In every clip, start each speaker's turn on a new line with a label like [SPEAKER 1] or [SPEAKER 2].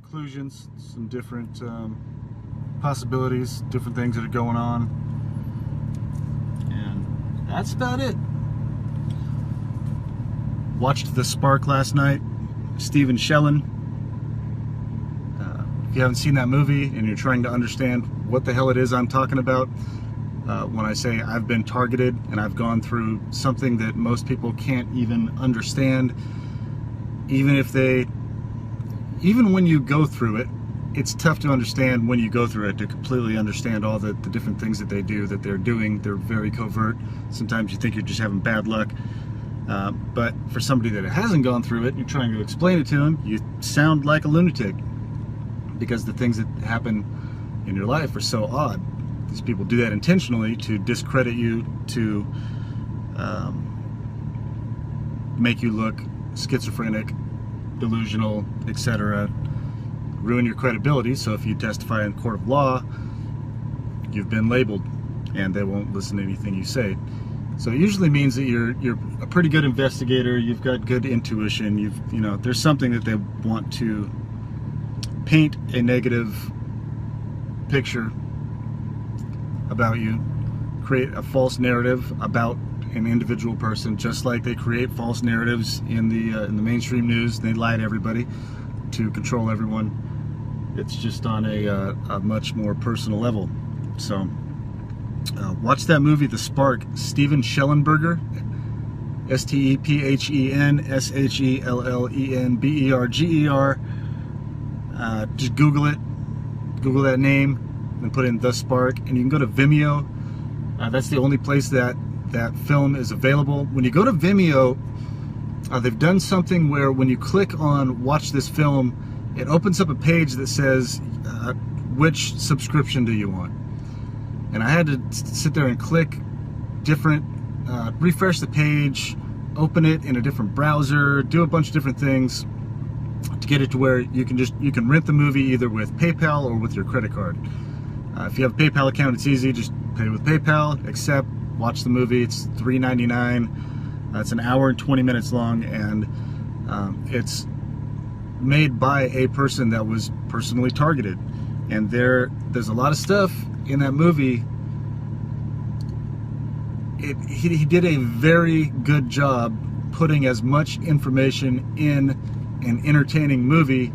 [SPEAKER 1] conclusions, some different possibilities, different things that are going on, and that's about it. Watched The Spark last night, Stephen Shellen. If you haven't seen that movie and you're trying to understand what the hell it is I'm talking about, when I say I've been targeted and I've gone through something that most people can't even understand, even when you go through it, it's tough to understand when you go through it, to completely understand all the different things that they do, that they're doing. They're very covert. Sometimes you think you're just having bad luck. But for somebody that hasn't gone through it, and you're trying to explain it to them, you sound like a lunatic, because the things that happen in your life are so odd. These people do that intentionally to discredit you, to make you look schizophrenic, delusional, etc. Ruin your credibility, so if you testify in court of law, you've been labeled and they won't listen to anything you say. So it usually means that you're a pretty good investigator, you've got good intuition, you know, there's something that they want to paint a negative picture about you, create a false narrative about an individual person, just like they create false narratives in the mainstream news. They lie to everybody to control everyone. It's just on a much more personal level. So watch that movie, The Spark. Steven Schellenberger, Stephenschellenberger. Just Google it. Google that name and put in The Spark, and you can go to Vimeo. That's the only place that film is available. When you go to Vimeo, they've done something where when you click on watch this film, it opens up a page that says which subscription do you want. And I had to sit there and click different, refresh the page, open it in a different browser, do a bunch of different things to get it to where you can rent the movie either with PayPal or with your credit card. If you have a PayPal account, it's easy. Just pay with PayPal, accept, watch the movie. It's $3.99. It's an hour and 20 minutes long, and it's made by a person that was personally targeted. And there's a lot of stuff in that movie. He did a very good job putting as much information in an entertaining movie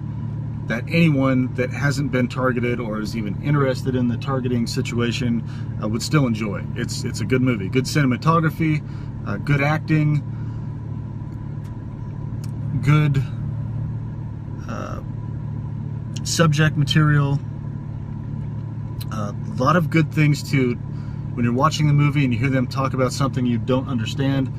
[SPEAKER 1] that anyone that hasn't been targeted or is even interested in the targeting situation would still enjoy. It's a good movie, good cinematography, good acting, good subject material, a lot of good things to, when you're watching the movie and you hear them talk about something you don't understand,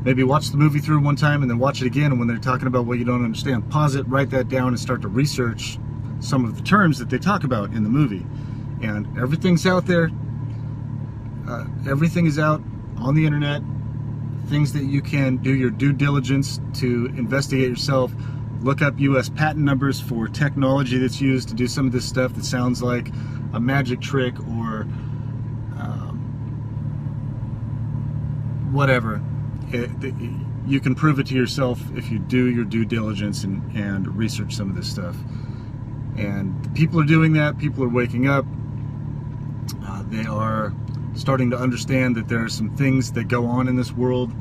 [SPEAKER 1] maybe watch the movie through one time and then watch it again, and when they're talking about what you don't understand, pause it, write that down, and start to research some of the terms that they talk about in the movie. And everything's out there. Everything is out on the internet. Things that you can do your due diligence to investigate yourself. Look up US patent numbers for technology that's used to do some of this stuff that sounds like a magic trick or whatever. You can prove it to yourself if you do your due diligence and research some of this stuff. And people are doing that. People are waking up. They are starting to understand that there are some things that go on in this world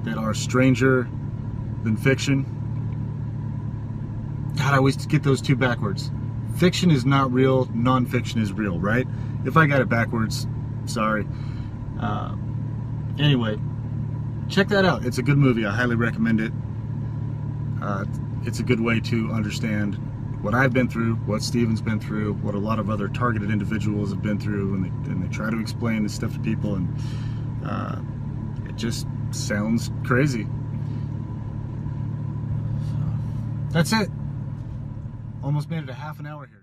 [SPEAKER 1] that are stranger than fiction. God, I always get those two backwards. Fiction is not real, non-fiction is real, right? If I got it backwards, sorry. Anyway, check that out. It's a good movie. I highly recommend it. It's a good way to understand what I've been through, what Steven's been through, what a lot of other targeted individuals have been through, and they try to explain this stuff to people, and it just sounds crazy. So, that's it. Almost made it a half an hour here.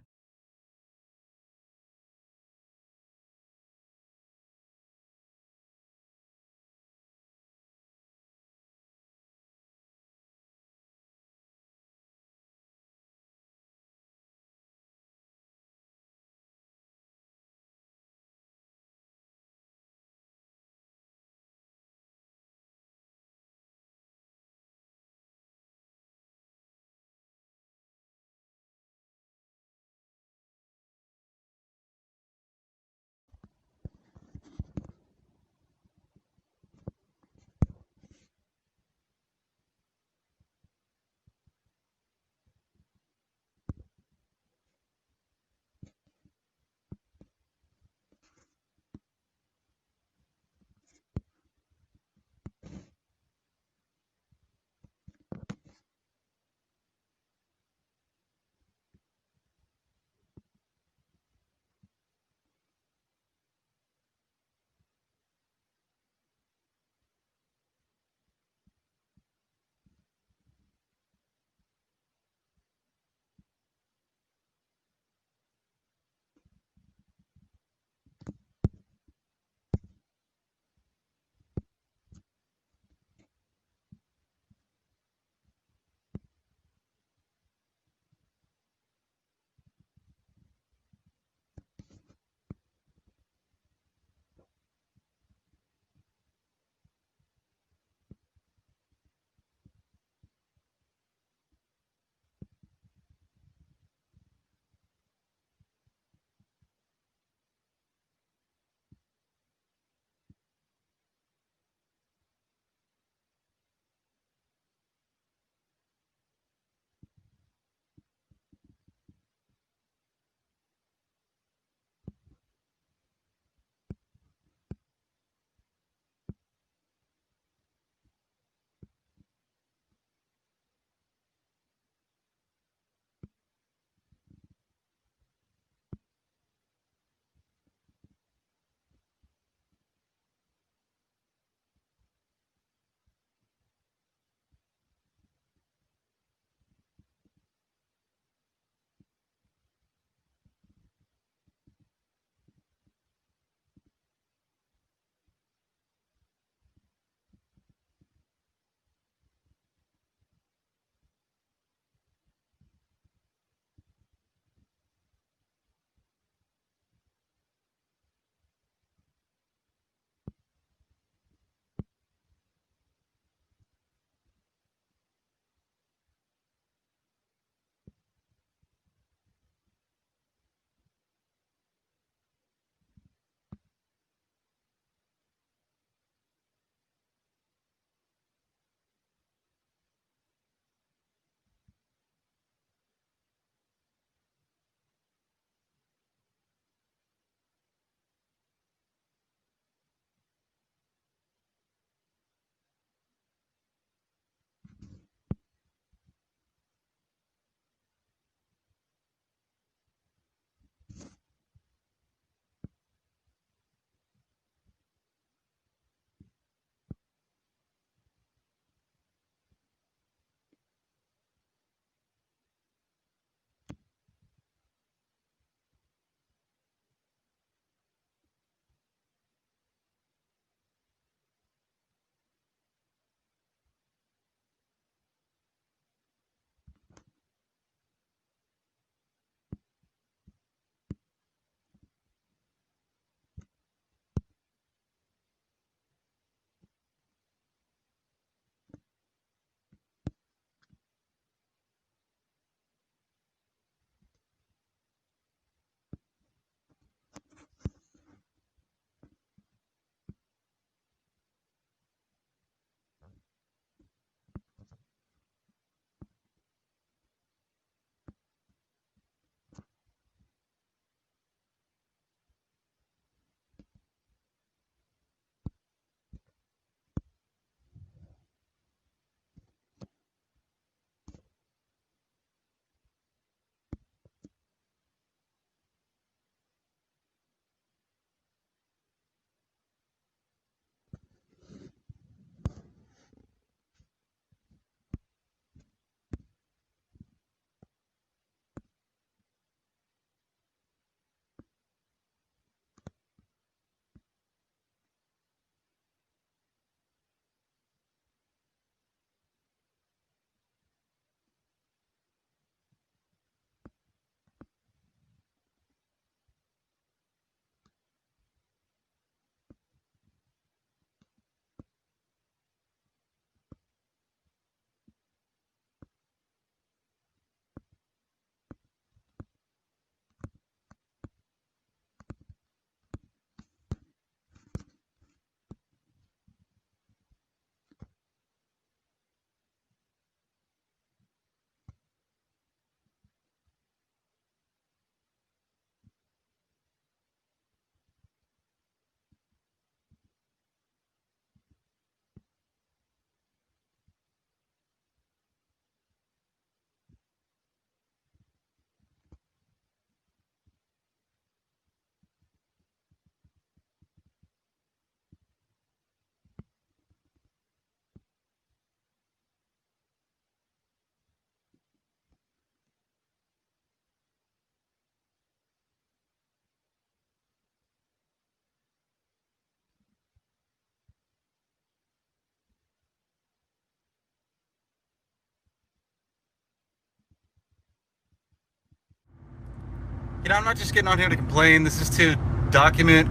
[SPEAKER 1] I'm not just getting on here to complain. This is to document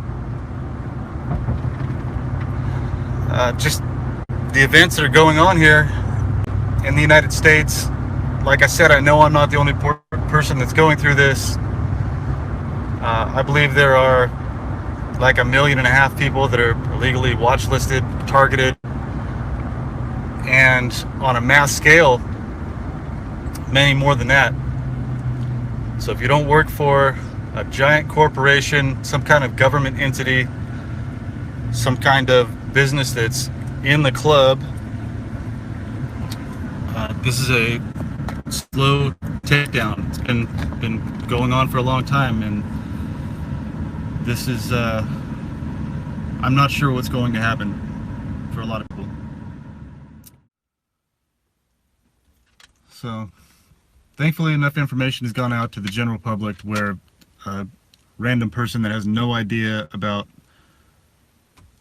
[SPEAKER 1] just the events that are going on here in the United States. Like I said, I know I'm not the only person that's going through this. I believe there are like 1.5 million people that are illegally watch listed, targeted, and on a mass scale, many more than that. So if you don't work for a giant corporation, some kind of government entity, some kind of business that's in the club, this is a slow takedown. It's been going on for a long time, and this is I'm not sure what's going to happen for a lot of people. So thankfully enough information has gone out to the general public where a random person that has no idea about,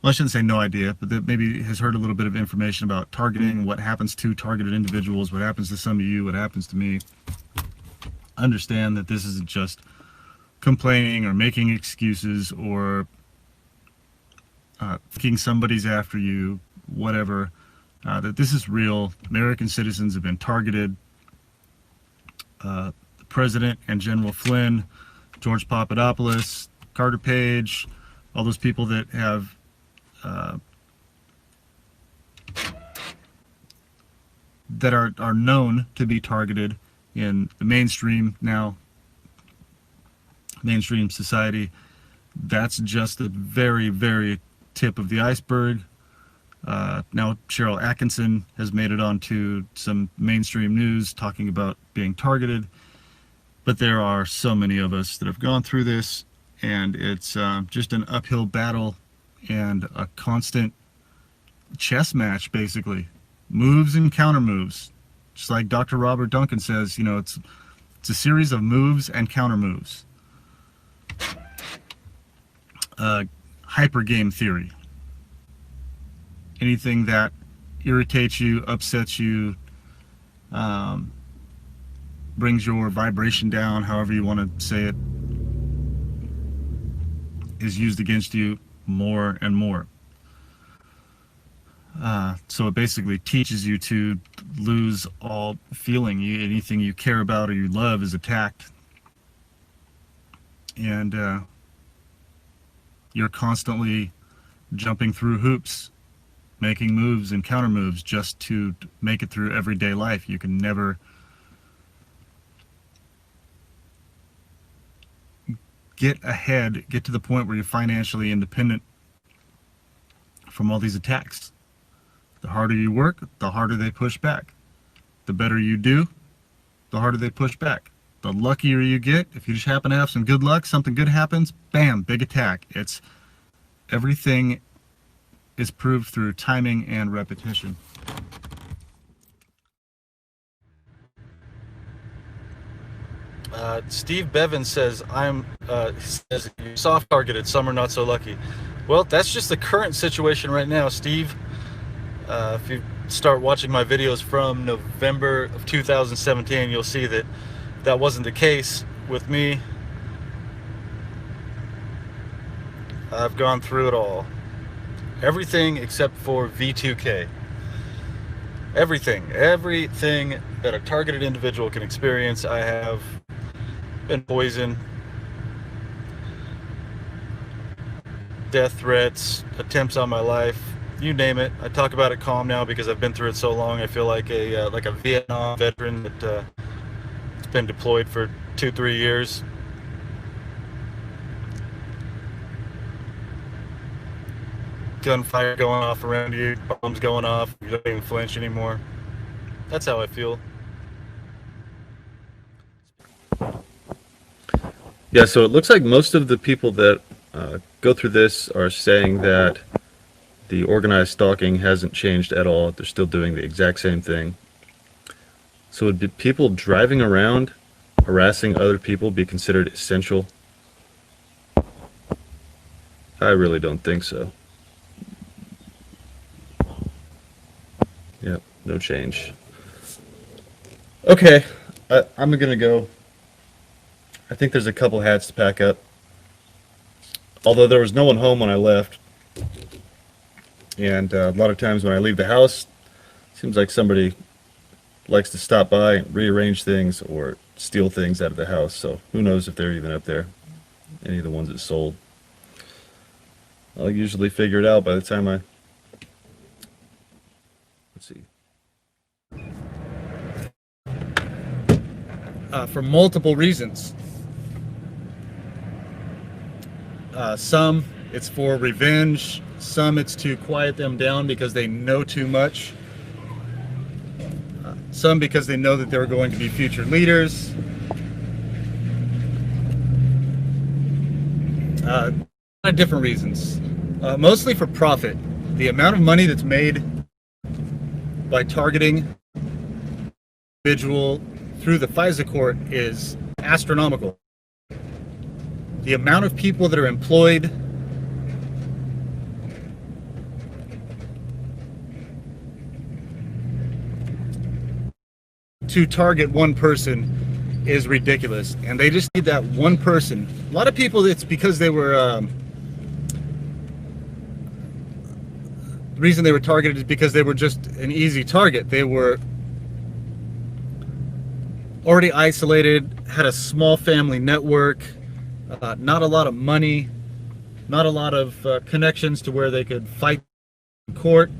[SPEAKER 1] well, I shouldn't say no idea, but that maybe has heard a little bit of information about targeting, what happens to targeted individuals, what happens to some of you, what happens to me. Understand that this isn't just complaining or making excuses or thinking somebody's after you, whatever. That this is real. American citizens have been targeted. The President and General Flynn, George Papadopoulos, Carter Page, all those people that have that are known to be targeted in the mainstream society. That's just the very, very tip of the iceberg. Now Cheryl Atkinson has made it onto some mainstream news talking about being targeted, but there are so many of us that have gone through this, and it's just an uphill battle and a constant chess match, basically. Moves and counter moves. Just like Dr. Robert Duncan says, it's a series of moves and counter moves. Hyper game theory. Anything that irritates you, upsets you, brings your vibration down, however you want to say it, is used against you more and more. So it basically teaches you to lose all feeling. Anything you care about or you love is attacked. And you're constantly jumping through hoops, making moves and counter moves just to make it through everyday life. You can never get ahead, get to the point where you're financially independent from all these attacks. The harder you work, the harder they push back. The better you do, the harder they push back. The luckier you get, if you just happen to have some good luck, something good happens, bam, big attack. It's everything is proved through timing and repetition. Steve Bevan says, says you're soft targeted, some are not so lucky. Well, that's just the current situation right now, Steve. If you start watching my videos from November of 2017, you'll see that that wasn't the case with me. I've gone through it all. Everything except for V2K. Everything that a targeted individual can experience, I have been poisoned, death threats, attempts on my life, you name it. I talk about it calm now because I've been through it so long. I feel like a Vietnam veteran that has been deployed for 2-3 years. Gunfire going off around you, bombs going off, you don't even flinch anymore. That's how I feel. Yeah, so it looks like most of the people that go through this are saying that the organized stalking hasn't changed at all. They're still doing the exact same thing. So would people driving around harassing other people be considered essential? I really don't think so. Yep, no change. Okay, I'm gonna go. I think there's a couple hats to pack up. Although there was no one home when I left, and a lot of times when I leave the house, it seems like somebody likes to stop by, rearrange things, or steal things out of the house. So who knows if they're even up there, any of the ones that sold. I'll usually figure it out by the time I... Let's see. For multiple reasons. Some it's for revenge, some it's to quiet them down because they know too much, some because they know that they're going to be future leaders. Different reasons. Mostly for profit. The amount of money that's made by targeting individual through the FISA court is astronomical. The amount of people that are employed to target one person is ridiculous, and they just need that one person. A lot of people, it's because they were the reason they were targeted is because they were just an easy target. They were already isolated, had a small family network, not a lot of money, not a lot of connections to where they could fight in court,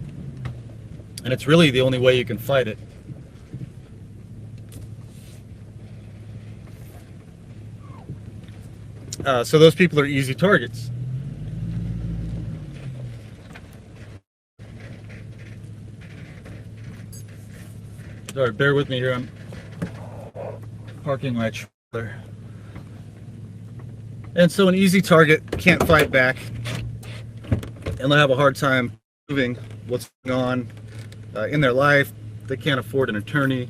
[SPEAKER 1] and it's really the only way you can fight it. So those people are easy targets. Sorry, bear with me here. I'm parking my trailer. And so an easy target can't fight back, and they'll have a hard time proving what's going on in their life. They can't afford an attorney.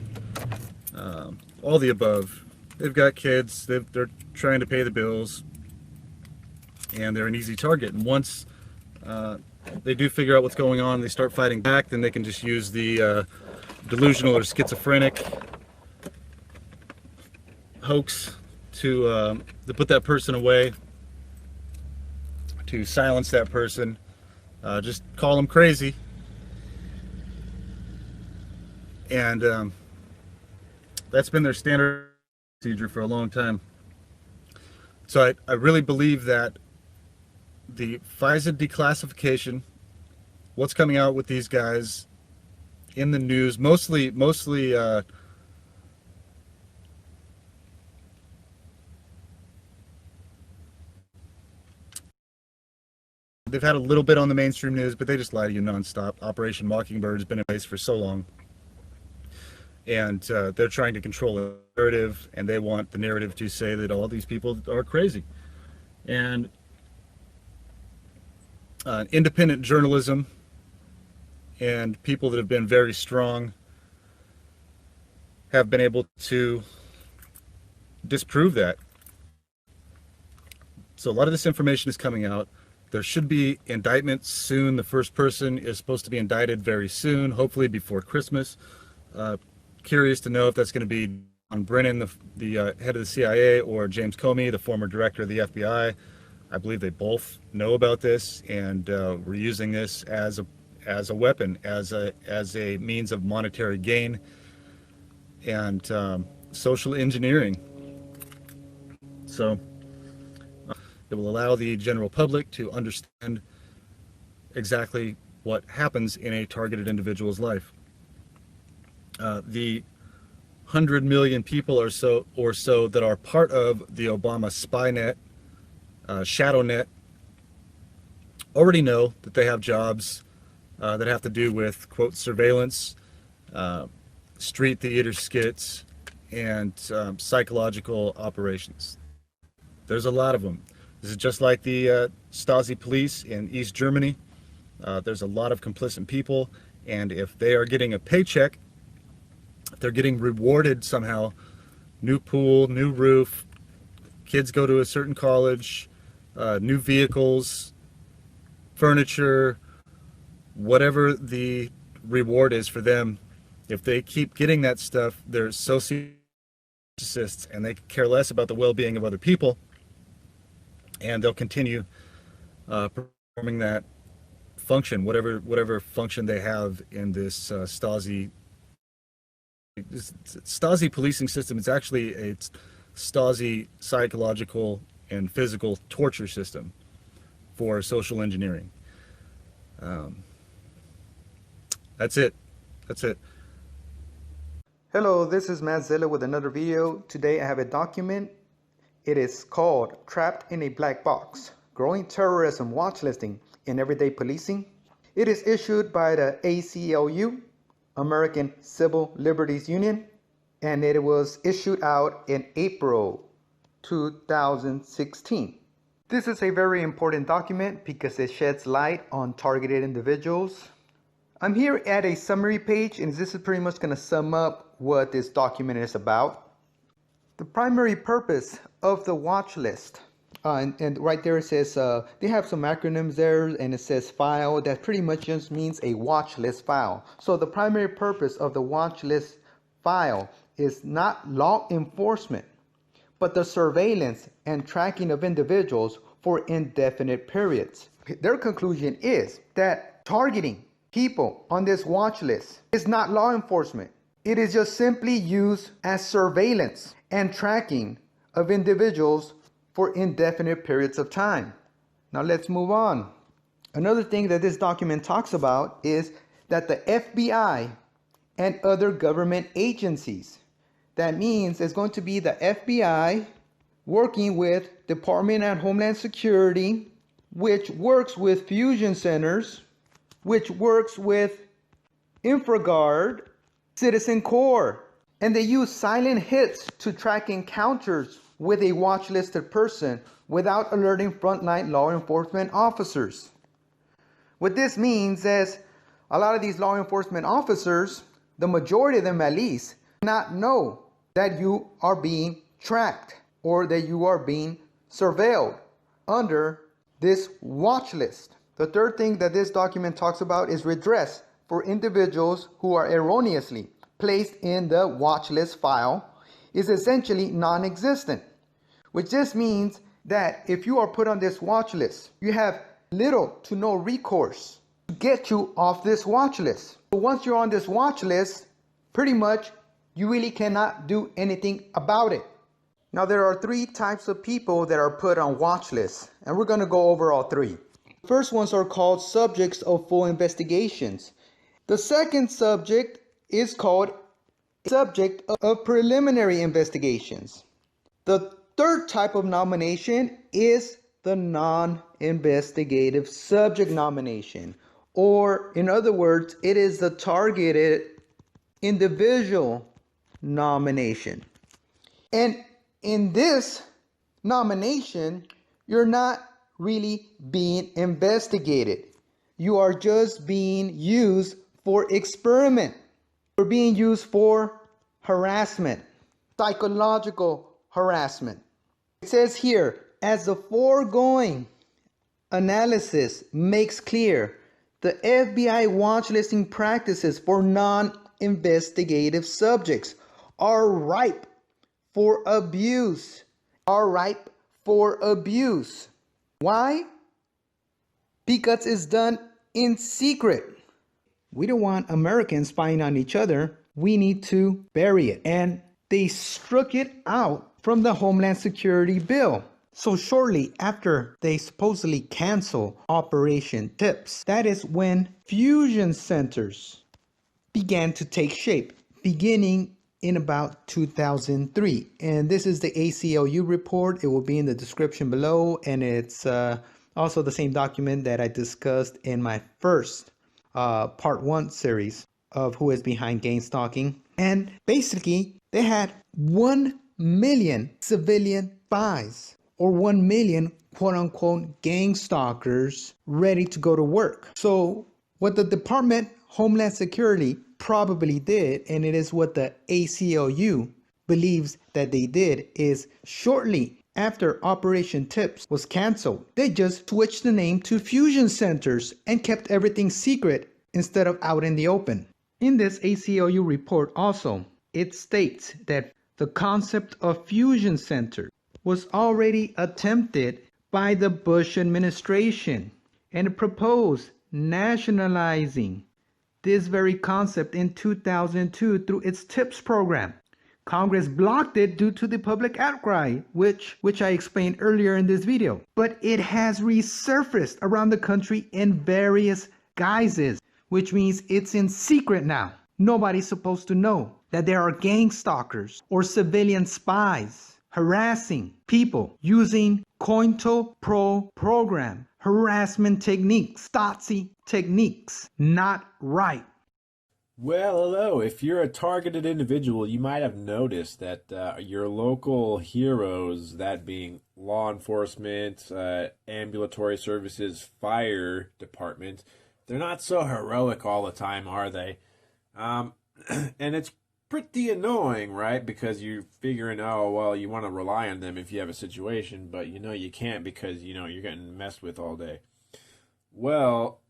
[SPEAKER 1] All the above. They've got kids. They're trying to pay the bills, and they're an easy target. And once they do figure out what's going on, they start fighting back, then they can just use the delusional or schizophrenic hoax to put that person away, to silence that person, just call them crazy. And that's been their standard procedure for a long time. So I really believe that the FISA declassification, what's coming out with these guys in the news, mostly they've had a little bit on the mainstream news, but they just lie to you nonstop. Operation Mockingbird has been in place for so long, and they're trying to control the narrative, and they want the narrative to say that all these people are crazy. And independent journalism and people that have been very strong have been able to disprove that. So a lot of this information is coming out. There should be indictments soon. The first person is supposed to be indicted very soon, hopefully before Christmas. Curious to know if that's going to be John Brennan, the head of the CIA, or James Comey, the former director of the FBI. I believe they both know about this, and we're using this as a weapon, as a means of monetary gain and social engineering. So it will allow the general public to understand exactly what happens in a targeted individual's life. The 100 million people or so that are part of the Obama spy net, shadow net, already know that they have jobs that have to do with, quote, surveillance, street theater skits, and psychological operations. There's a lot of them. This is just like the Stasi police in East Germany. There's a lot of complicit people, and if they are getting a paycheck, if they're getting rewarded somehow, new pool, new roof, kids go to a certain college, new vehicles, furniture, whatever the reward is for them, if they keep getting that stuff, their narcissists, and they care less about the well-being of other people, and they'll continue performing that function, whatever function they have in this Stasi policing system. It's actually a Stasi psychological and physical torture system for social engineering. That's it.
[SPEAKER 2] Hello, this is Matt Zilla with another video. Today I have a document. It is called Trapped in a Black Box: Growing Terrorism Watchlisting in Everyday Policing. It is issued by the ACLU, American Civil Liberties Union, and it was issued out in April 2016. This is a very important document because it sheds light on targeted individuals. I'm here at a summary page, and this is pretty much going to sum up what this document is about. The primary purpose of the watch list, and right there it says, they have some acronyms there, and it says file. That pretty much just means a watch list file. So the primary purpose of the watch list file is not law enforcement, but the surveillance and tracking of individuals for indefinite periods. Their conclusion is that targeting people on this watch list is not law enforcement. It is just simply used as surveillance and tracking of individuals for indefinite periods of time. Now let's move on. Another thing that this document talks about is that the FBI and other government agencies, that means it's going to be the FBI working with Department of Homeland Security, which works with fusion centers, which works with InfraGard, Citizen Corps, and they use silent hits to track encounters with a watch-listed person without alerting frontline law enforcement officers. What this means is a lot of these law enforcement officers, the majority of them at least, do not know that you are being tracked or that you are being surveilled under this watch list. The third thing that this document talks about is redress for individuals who are erroneously placed in the watch list file is essentially non-existent, which just means that if you are put on this watch list, you have little to no recourse to get you off this watch list. But once you're on this watch list, pretty much you really cannot do anything about it. Now there are three types of people that are put on watch lists, and we're going to go over all three. The first ones are called subjects of full investigations. The second subject is called subject of preliminary investigations. The third type of nomination is the non-investigative subject nomination, or in other words, it is the targeted individual nomination. And in this nomination, you're not really being investigated. You are just being used for experiment. You're being used for harassment, psychological harassment. It says here, as the foregoing analysis makes clear, the FBI watch listing practices for non-investigative subjects are ripe for abuse. Why? Because it's done in secret. We don't want Americans spying on each other. We need to bury it. And they struck it out from the Homeland Security bill. So shortly after they supposedly cancel Operation TIPS, that is when fusion centers began to take shape, beginning in about 2003. And this is the ACLU report. It will be in the description below, and it's also the same document that I discussed in my first part 1 series of Who is Behind Gang Stalking. And basically they had 1 million civilian spies, or 1 million quote-unquote gang stalkers ready to go to work. So what the Department of Homeland Security probably did, and it is what the ACLU believes that they did, is shortly after Operation TIPS was canceled, they just switched the name to Fusion Centers and kept everything secret instead of out in the open. In this ACLU report also, it states that The concept of fusion center was already attempted by the Bush administration and proposed nationalizing this very concept in 2002 through its TIPS program. Congress blocked it due to the public outcry, which I explained earlier in this video. But it has resurfaced around the country in various guises, which means it's in secret now. Nobody's supposed to know that there are gang stalkers or civilian spies harassing people using COINTELPRO program harassment techniques, Stasi techniques. Not right.
[SPEAKER 3] Well, hello. If you're a targeted individual, you might have noticed that your local heroes, that being law enforcement, ambulatory services, fire department, they're not so heroic all the time, are they? And it's pretty annoying, right? Because you're figuring, oh, well, you want to rely on them if you have a situation, but you know you can't because, you know, you're getting messed with all day. Well,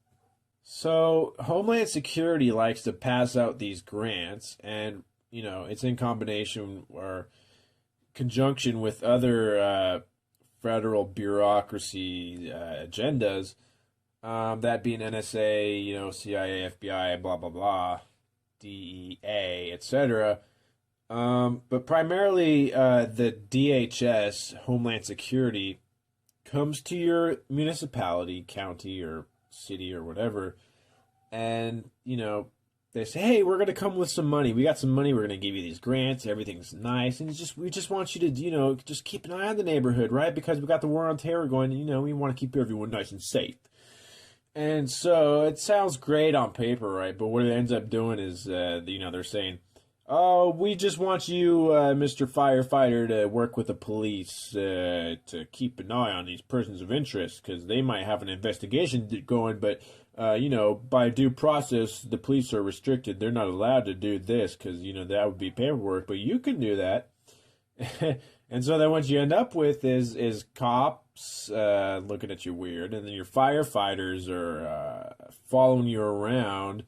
[SPEAKER 3] so Homeland Security likes to pass out these grants, and, you know, it's in combination or conjunction with other federal bureaucracy agendas, that being NSA, you know, CIA, FBI, blah, blah, blah, DEA, etc. But primarily the DHS, Homeland Security, comes to your municipality, county, or city, or whatever, and, you know, they say, hey, we're going to come with some money. We got some money. We're going to give you these grants. Everything's nice. And we just want you to, you know, just keep an eye on the neighborhood, right? Because we got the war on terror going, and, you know, we want to keep everyone nice and safe. And so it sounds great on paper, right? But what it ends up doing is, you know, they're saying, oh, we just want you, Mr. Firefighter, to work with the police to keep an eye on these persons of interest, because they might have an investigation going, but, you know, by due process, the police are restricted. They're not allowed to do this because, you know, that would be paperwork, but you can do that. And so then what you end up with is cops looking at you weird, and then your firefighters are following you around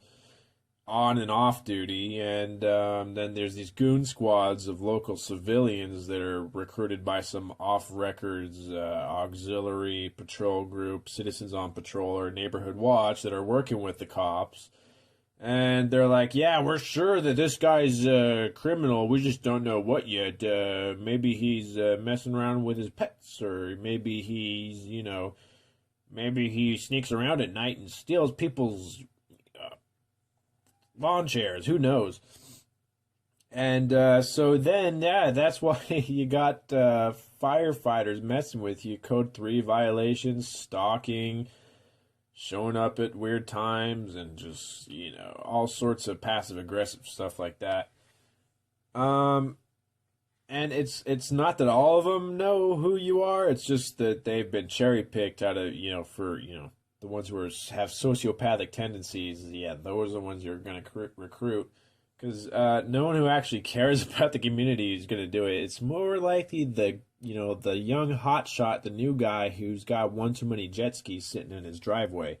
[SPEAKER 3] on and off duty, and then there's these goon squads of local civilians that are recruited by some off-records auxiliary patrol group, Citizens on Patrol, or Neighborhood Watch, that are working with the cops. And they're like, yeah, we're sure that this guy's a criminal. We just don't know what yet. Maybe he's messing around with his pets, or maybe he's, you know, maybe he sneaks around at night and steals people's lawn chairs. Who knows? And so then, yeah, that's why you got firefighters messing with you. Code 3 violations, stalking, showing up at weird times, and just, you know, all sorts of passive-aggressive stuff like that. And it's not that all of them know who you are. It's just that they've been cherry-picked out of, you know, for, you know, the ones who have sociopathic tendencies. Yeah, those are the ones you're going to recruit. Because no one who actually cares about the community is going to do it. It's more likely the young hotshot, the new guy who's got one too many jet skis sitting in his driveway.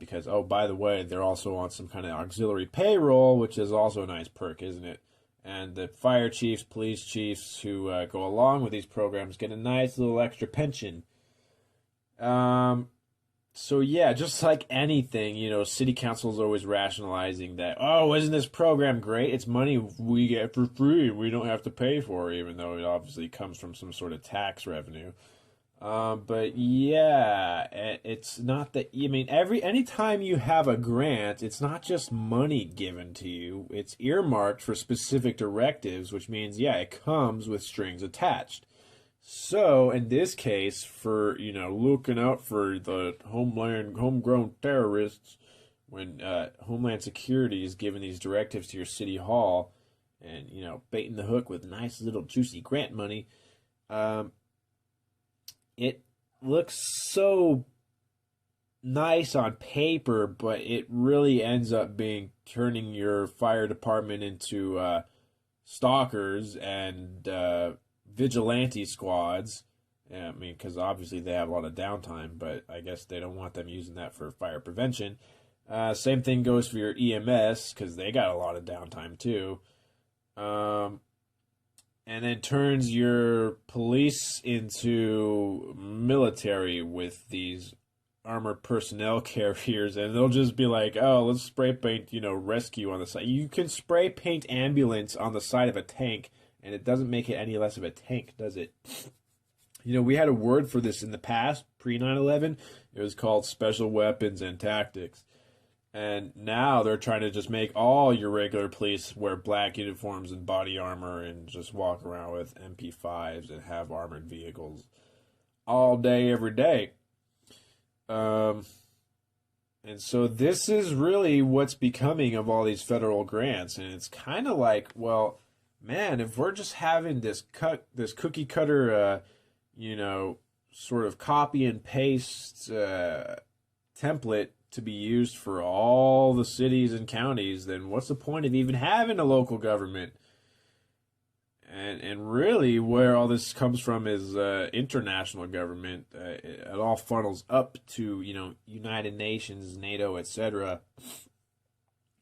[SPEAKER 3] Because, oh, by the way, they're also on some kind of auxiliary payroll, which is also a nice perk, isn't it? And the fire chiefs, police chiefs who go along with these programs get a nice little extra pension. So, yeah, just like anything, you know, city council is always rationalizing that, oh, isn't this program great? It's money we get for free. We don't have to pay for it, even though it obviously comes from some sort of tax revenue. But, yeah, it's not that, I mean, anytime you have a grant, it's not just money given to you. It's earmarked for specific directives, which means, yeah, it comes with strings attached. So, in this case, for, you know, looking out for the homegrown terrorists, when Homeland Security is giving these directives to your city hall and, you know, baiting the hook with nice little juicy grant money, it looks so nice on paper, but it really ends up turning your fire department into stalkers and vigilante squads. I mean, because obviously they have a lot of downtime, but I guess they don't want them using that for fire prevention. Same thing goes for your EMS, because they got a lot of downtime too. and then turns your police into military with these armored personnel carriers, and they'll just be like, oh, let's spray paint, rescue on the side. You can spray paint ambulance on the side of a tank, and it doesn't make it any less of a tank, does it? We had a word for this in the past, pre 9/11. It was called special weapons and tactics. And now they're trying to just make all your regular police wear black uniforms and body armor and just walk around with MP5s and have armored vehicles all day, every day. And so this is really what's becoming of all these federal grants. And it's kind of like, well, man, if we're just having this cookie cutter, sort of copy and paste template to be used for all the cities and counties, then what's the point of even having a local government? And really, where all this comes from is international government. It all funnels up to United Nations, NATO, etc.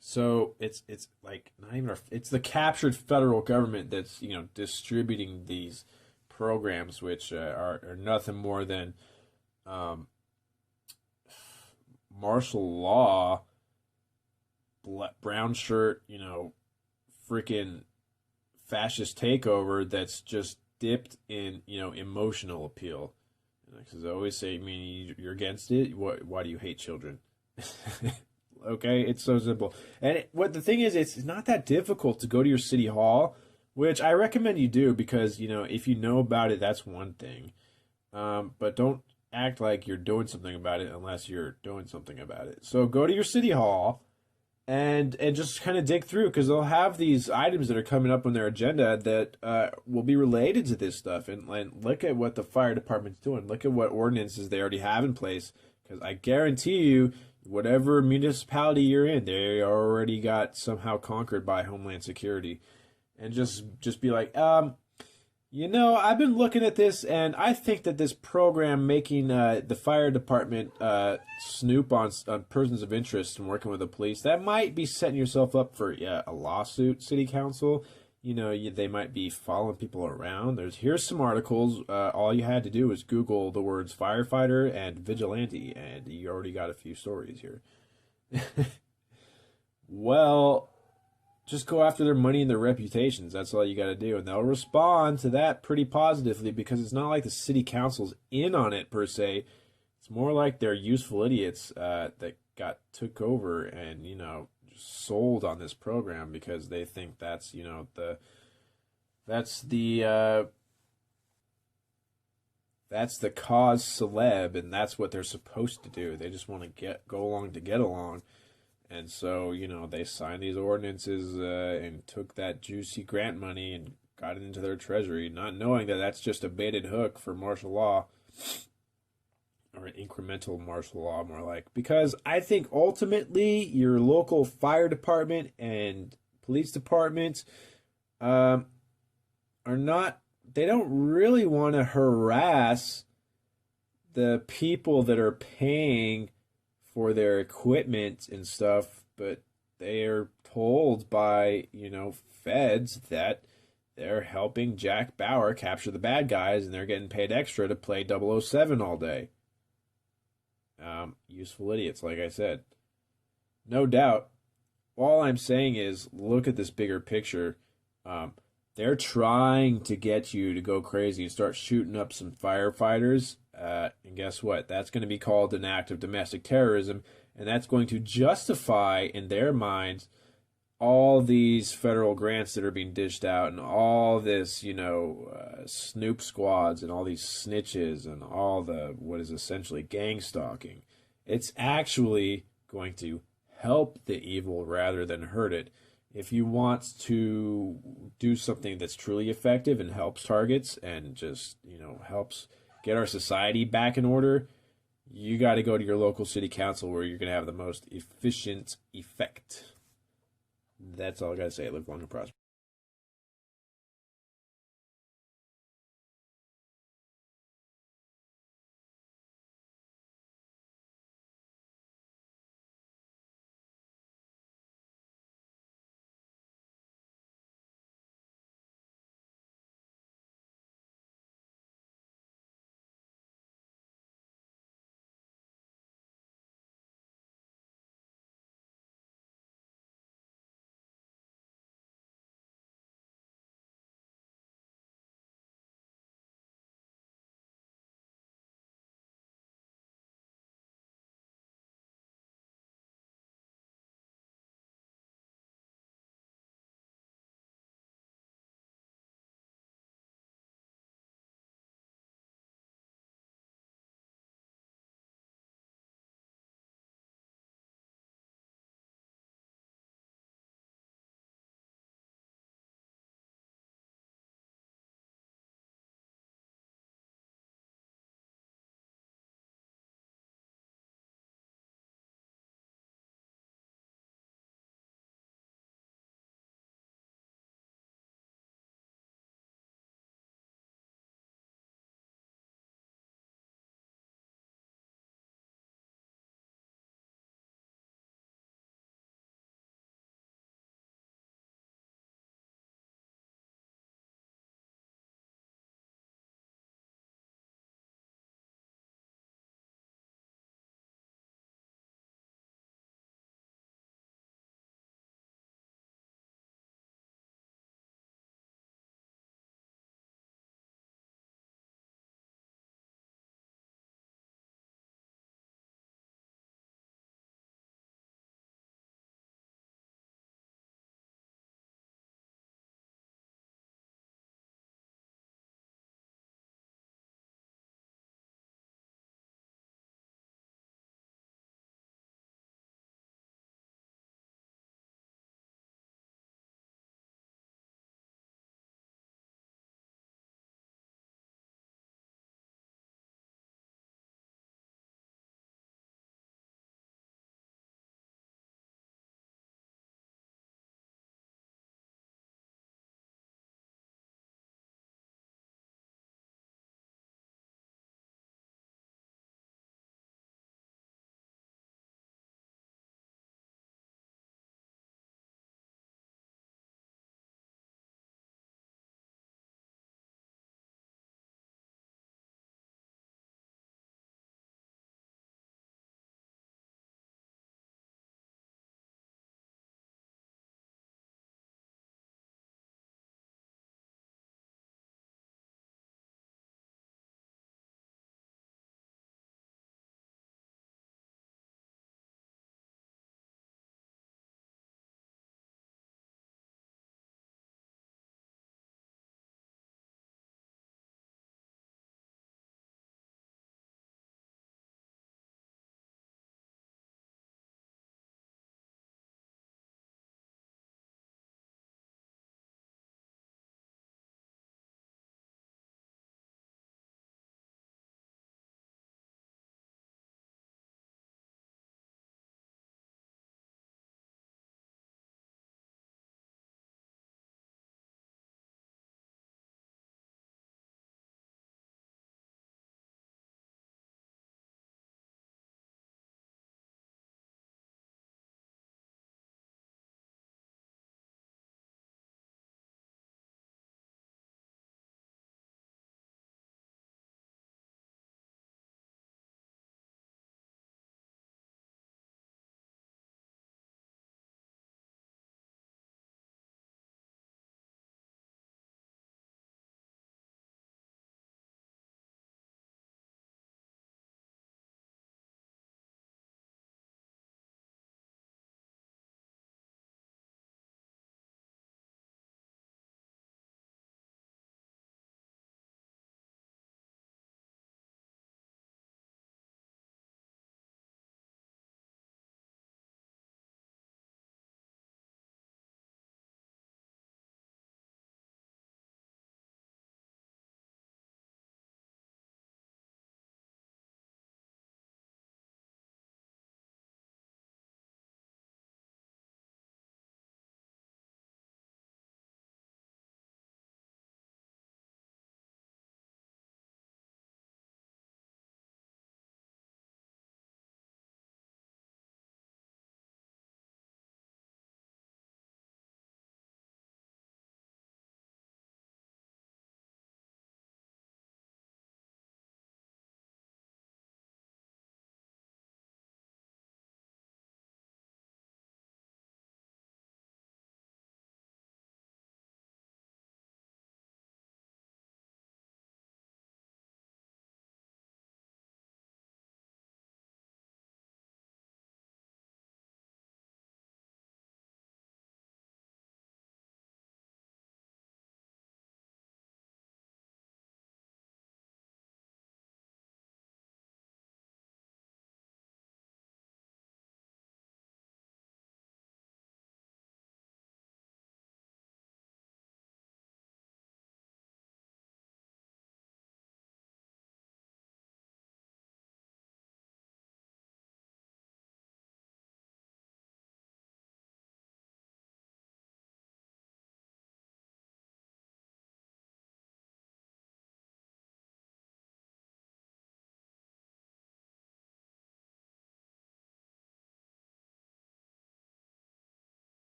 [SPEAKER 3] So it's like not even it's the captured federal government that's distributing these programs, which are nothing more than martial law, brown shirt, freaking fascist takeover that's just dipped in, emotional appeal. Because I always say, you're against it. Why do you hate children? Okay, it's so simple. And the thing is, it's not that difficult to go to your city hall, which I recommend you do because, if you know about it, that's one thing. But don't act like you're doing something about it unless you're doing something about it. So go to your city hall and just kind of dig through, because they'll have these items that are coming up on their agenda that will be related to this stuff. And look at what the fire department's doing. Look at what ordinances they already have in place, because I guarantee you, whatever municipality you're in, they already got somehow conquered by Homeland Security. And just be like, I've been looking at this, and I think that this program making the fire department snoop on persons of interest and working with the police, that might be setting yourself up for a lawsuit, city council. They might be following people around. Here's some articles. All you had to do was Google the words firefighter and vigilante, and you already got a few stories here. Well, just go after their money and their reputations. That's all you got to do. And they'll respond to that pretty positively, because it's not like the city council's in on it per se. It's more like they're useful idiots that took over and, sold on this program because they think that's, that's the cause celeb, and that's what they're supposed to do. They just want to go along to get along. And so, they signed these ordinances and took that juicy grant money and got it into their treasury, not knowing that that's just a baited hook for martial law, or an incremental martial law, more like. Because I think ultimately your local fire department and police departments they don't really want to harass the people that are paying for their equipment and stuff, but they are told by, feds that they're helping Jack Bauer capture the bad guys, and they're getting paid extra to play 007 all day. Useful idiots, like I said. No doubt. All I'm saying is, look at this bigger picture. They're trying to get you to go crazy and start shooting up some firefighters. And guess what? That's going to be called an act of domestic terrorism, and that's going to justify, in their minds, all these federal grants that are being dished out, and all this, snoop squads, and all these snitches, and all the what is essentially gang stalking. It's actually going to help the evil rather than hurt it. If you want to do something that's truly effective and helps targets and just, helps get our society back in order, you got to go to your local city council where you're going to have the most efficient effect. That's all I got to say. Live long and prosper.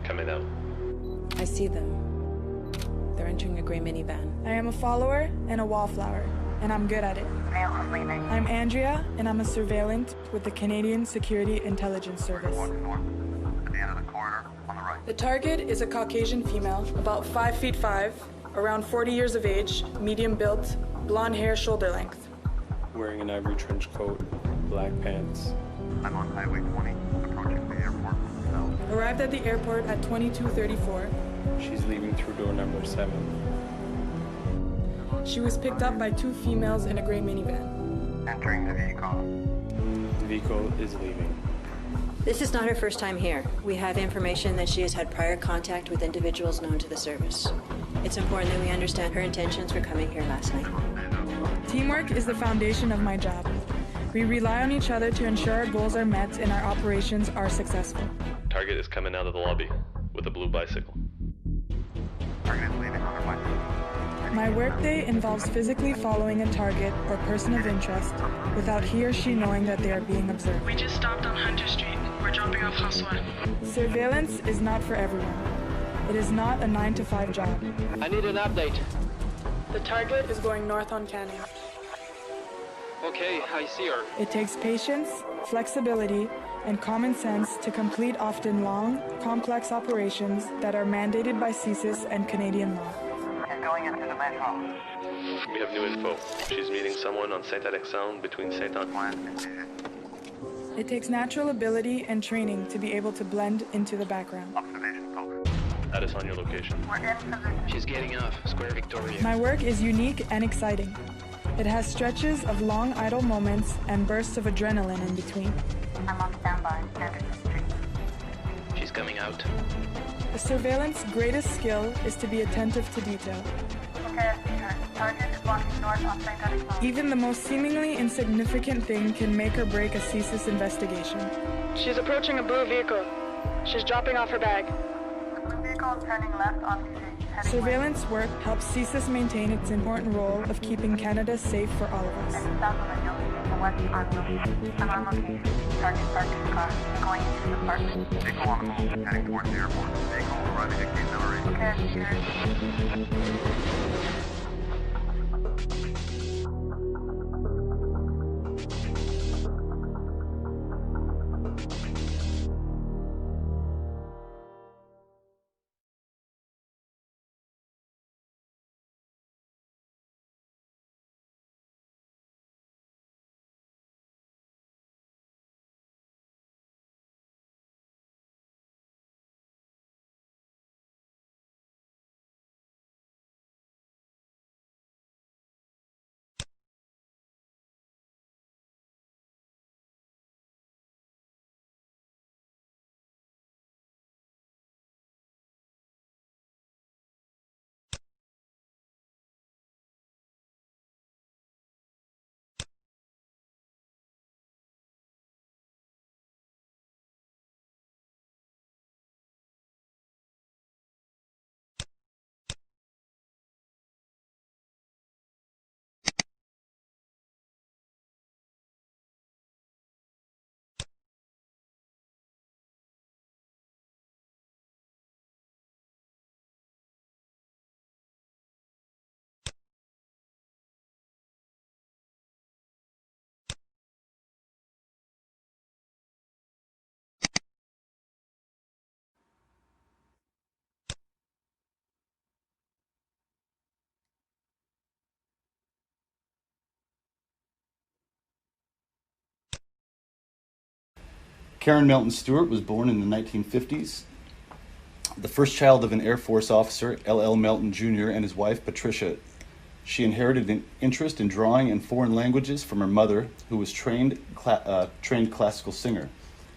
[SPEAKER 4] coming out.
[SPEAKER 5] I see them. They're entering a gray minivan.
[SPEAKER 6] I am a follower and a wallflower, and I'm good at it. I'm Andrea, and I'm a surveillant with the Canadian Security Intelligence Service.
[SPEAKER 7] At the end of the corridor, on the right.
[SPEAKER 6] The target is a Caucasian female, about 5'5", around 40 years of age, medium built, blonde hair, shoulder length.
[SPEAKER 8] Wearing an ivory trench coat, black pants.
[SPEAKER 7] I'm on Highway 20, approaching the airport from the south.
[SPEAKER 6] Arrived at the airport at 22:34.
[SPEAKER 8] She's leaving through door number 7.
[SPEAKER 6] She was picked up by 2 females in a gray minivan.
[SPEAKER 7] Entering the vehicle.
[SPEAKER 8] The vehicle is leaving.
[SPEAKER 5] This is not her first time here. We have information that she has had prior contact with individuals known to the service. It's important that we understand her intentions for coming here last night.
[SPEAKER 6] Teamwork is the foundation of my job. We rely on each other to ensure our goals are met and our operations are successful.
[SPEAKER 4] Target is coming out of the lobby with a blue bicycle.
[SPEAKER 7] Target is leaving on their bicycle.
[SPEAKER 6] My workday involves physically following a target or person of interest without he or she knowing that they are being observed.
[SPEAKER 9] We just stopped on Hunter Street. We're dropping off François.
[SPEAKER 6] Surveillance is not for everyone. It is not a 9-to-5 job.
[SPEAKER 10] I need an update.
[SPEAKER 6] The target is going north on Canning.
[SPEAKER 10] Okay, I see her.
[SPEAKER 6] It takes patience, flexibility, and common sense to complete often long, complex operations that are mandated by CSIS and Canadian law.
[SPEAKER 7] And going into the metro.
[SPEAKER 4] We have new info. She's meeting someone on Saint-Alex Sound between Saint-Antoine.
[SPEAKER 6] It takes natural ability and training to be able to blend into the background.
[SPEAKER 7] Observation post.
[SPEAKER 4] That is on your location.
[SPEAKER 7] We're in position.
[SPEAKER 10] She's getting off. Square Victoria.
[SPEAKER 6] My work is unique and exciting. It has stretches of long idle moments and bursts of adrenaline in between.
[SPEAKER 7] I'm on standby. Anderson Street.
[SPEAKER 10] She's coming out.
[SPEAKER 6] The surveillance greatest skill is to be attentive to detail.
[SPEAKER 7] Okay, I see her. Target is walking north on St. Alex.
[SPEAKER 6] Even the most seemingly insignificant thing can make or break a CSIS investigation. She's approaching a blue vehicle. She's dropping off her bag.
[SPEAKER 7] The blue vehicle is turning left on Music.
[SPEAKER 6] Surveillance work helps CSIS maintain its important role of keeping Canada safe for all of us.
[SPEAKER 7] South of the hill, the west on location. I'm on location. Target parked in the car. Going into the park. Vehicle on the move, heading towards the airport. Vehicle arriving at Gate Number 8. Okay, I see her.
[SPEAKER 1] Karen Melton Stewart was born in the 1950s, the first child of an Air Force officer, L.L. Melton Jr., and his wife, Patricia. She inherited an interest in drawing and foreign languages from her mother, who was trained classical singer.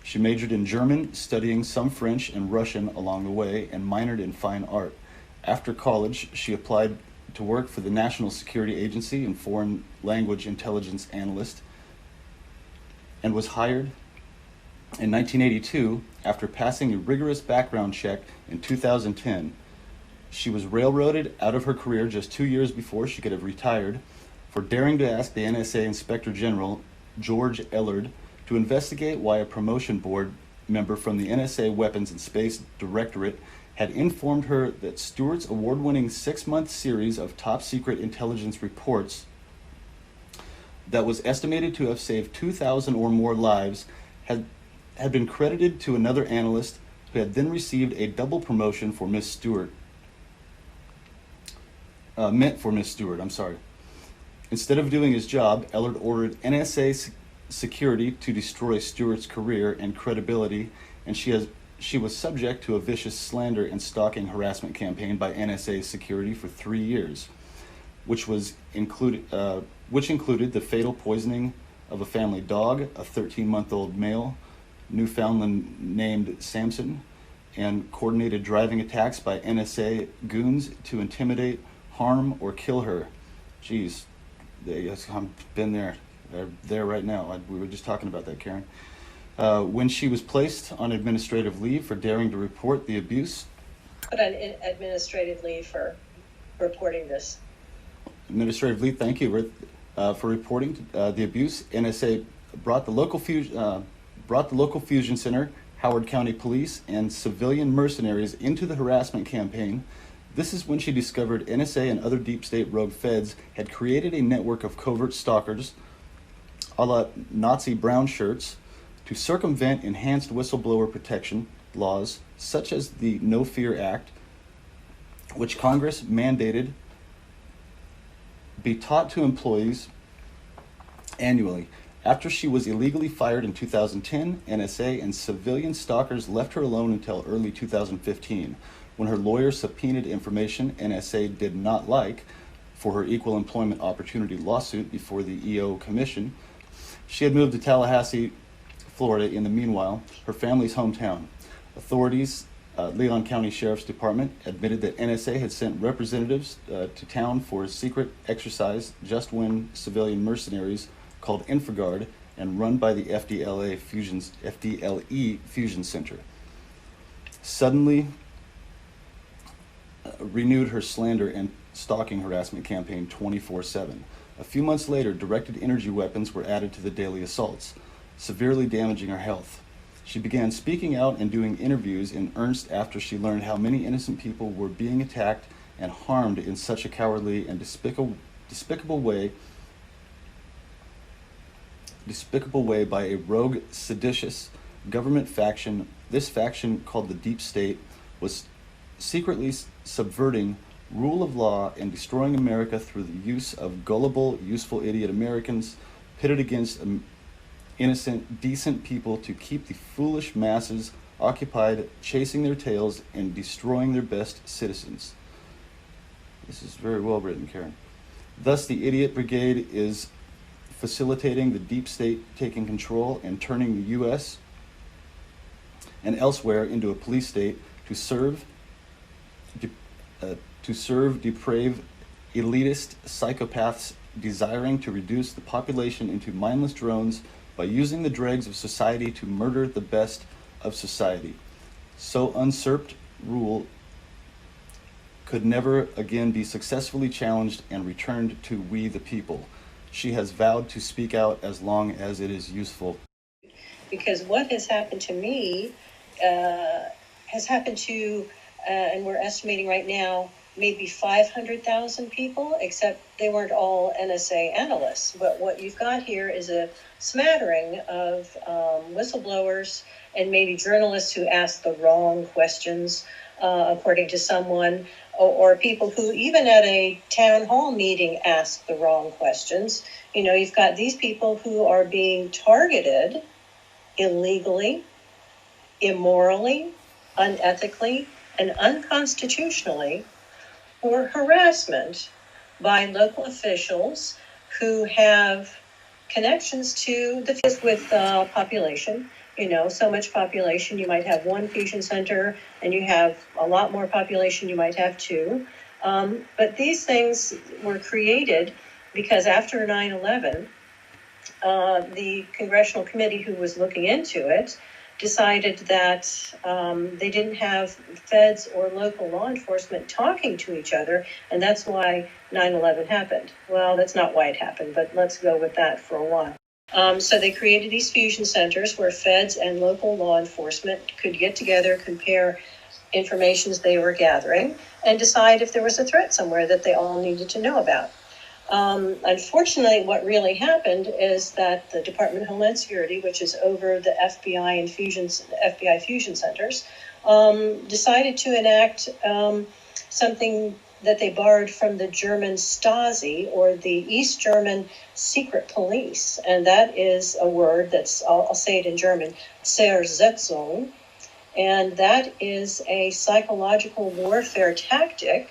[SPEAKER 1] She majored in German, studying some French and Russian along the way, and minored in fine art. After college, she applied to work for the National Security Agency and Foreign Language Intelligence Analyst, and was hired in 1982, after passing a rigorous background check in 2010. She was railroaded out of her career just 2 years before she could have retired for daring to ask the NSA Inspector General, George Ellard, to investigate why a promotion board member from the NSA Weapons and Space Directorate had informed her that Stewart's award-winning 6-month series of top-secret intelligence reports that was estimated to have saved 2,000 or more lives had been credited to another analyst who had then received a double promotion for Miss Stewart. Instead of doing his job, Ellard ordered NSA security to destroy Stewart's career and credibility, and she was subject to a vicious slander and stalking harassment campaign by NSA security for 3 years, which included the fatal poisoning of a family dog, a 13-month-old male, Newfoundland named Samson, and coordinated driving attacks by NSA goons to intimidate, harm, or kill her. Jeez, I've been there. They're there right now. We were just talking about that, Karen. When she was placed on administrative leave for daring to report the abuse.
[SPEAKER 11] Put on administrative leave for reporting this.
[SPEAKER 1] Administrative leave, thank you, for reporting the abuse. NSA brought the local fusion center, Howard County Police, and civilian mercenaries into the harassment campaign. This is when she discovered NSA and other deep state rogue feds had created a network of covert stalkers, a la Nazi brown shirts, to circumvent enhanced whistleblower protection laws, such as the No Fear Act, which Congress mandated be taught to employees annually. After she was illegally fired in 2010, NSA and civilian stalkers left her alone until early 2015, when her lawyer subpoenaed information NSA did not like for her Equal Employment Opportunity lawsuit before the EO Commission. She had moved to Tallahassee, Florida in the meanwhile, her family's hometown. Authorities, Leon County Sheriff's Department, admitted that NSA had sent representatives to town for a secret exercise just when civilian mercenaries called InfraGard and run by the FDLE Fusion Center suddenly renewed her slander and stalking harassment campaign 24/7. A few months later, directed energy weapons were added to the daily assaults, severely damaging her health. She began speaking out and doing interviews in earnest after she learned how many innocent people were being attacked and harmed in such a cowardly and despicable way by a rogue, seditious government faction. This faction, called the Deep State, was secretly subverting rule of law and destroying America through the use of gullible, useful idiot Americans pitted against innocent, decent people to keep the foolish masses occupied, chasing their tails and destroying their best citizens. This is very well written, Karen. Thus, the Idiot Brigade is facilitating the deep state taking control and turning the U.S. and elsewhere into a police state to serve depraved, elitist psychopaths desiring to reduce the population into mindless drones by using the dregs of society to murder the best of society. So usurped rule could never again be successfully challenged and returned to we the people. She has vowed to speak out as long as it is useful.
[SPEAKER 11] Because what has happened to me has happened to, and we're estimating right now, maybe 500,000 people, except they weren't all NSA analysts. But what you've got here is a smattering of whistleblowers and maybe journalists who ask the wrong questions, according to someone, or people who even at a town hall meeting ask the wrong questions. You know, you've got these people who are being targeted illegally, immorally, unethically, and unconstitutionally for harassment by local officials who have connections to the with population. You know, so much population, you might have one fusion center, and you have a lot more population, you might have two. But these things were created because after 9/11, the congressional committee who was looking into it decided that they didn't have feds or local law enforcement talking to each other, and that's why 9/11 happened. Well, that's not why it happened, but let's go with that for a while. So they created these fusion centers where feds and local law enforcement could get together, compare information they were gathering, and decide if there was a threat somewhere that they all needed to know about. Unfortunately, what really happened is that the Department of Homeland Security, which is over the FBI and FBI fusion centers, decided to enact something that they borrowed from the German Stasi, or the East German secret police, and that is a word that's, I'll say it in German, Zersetzung, and that is a psychological warfare tactic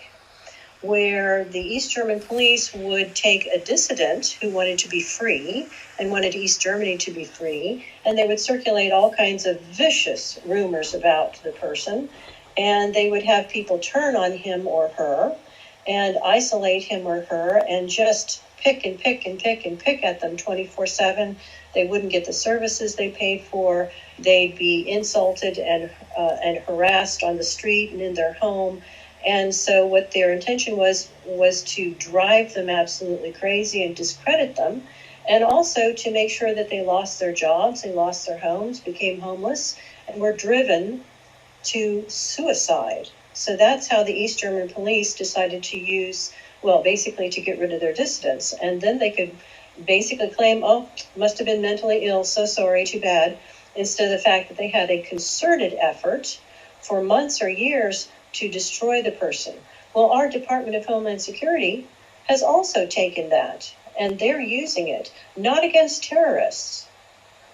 [SPEAKER 11] where the East German police would take a dissident who wanted to be free and wanted East Germany to be free, and they would circulate all kinds of vicious rumors about the person, and they would have people turn on him or her and isolate him or her and just pick and pick and pick and pick at them 24/7. They wouldn't get the services they paid for. They'd be insulted and harassed on the street and in their home. And so what their intention was to drive them absolutely crazy and discredit them, and also to make sure that they lost their jobs, they lost their homes, became homeless, and were driven to suicide. So that's how the East German police decided to use, well, basically to get rid of their dissidents. And then they could basically claim, oh, must have been mentally ill, so sorry, too bad, instead of the fact that they had a concerted effort for months or years to destroy the person. Well, our Department of Homeland Security has also taken that, and they're using it, not against terrorists,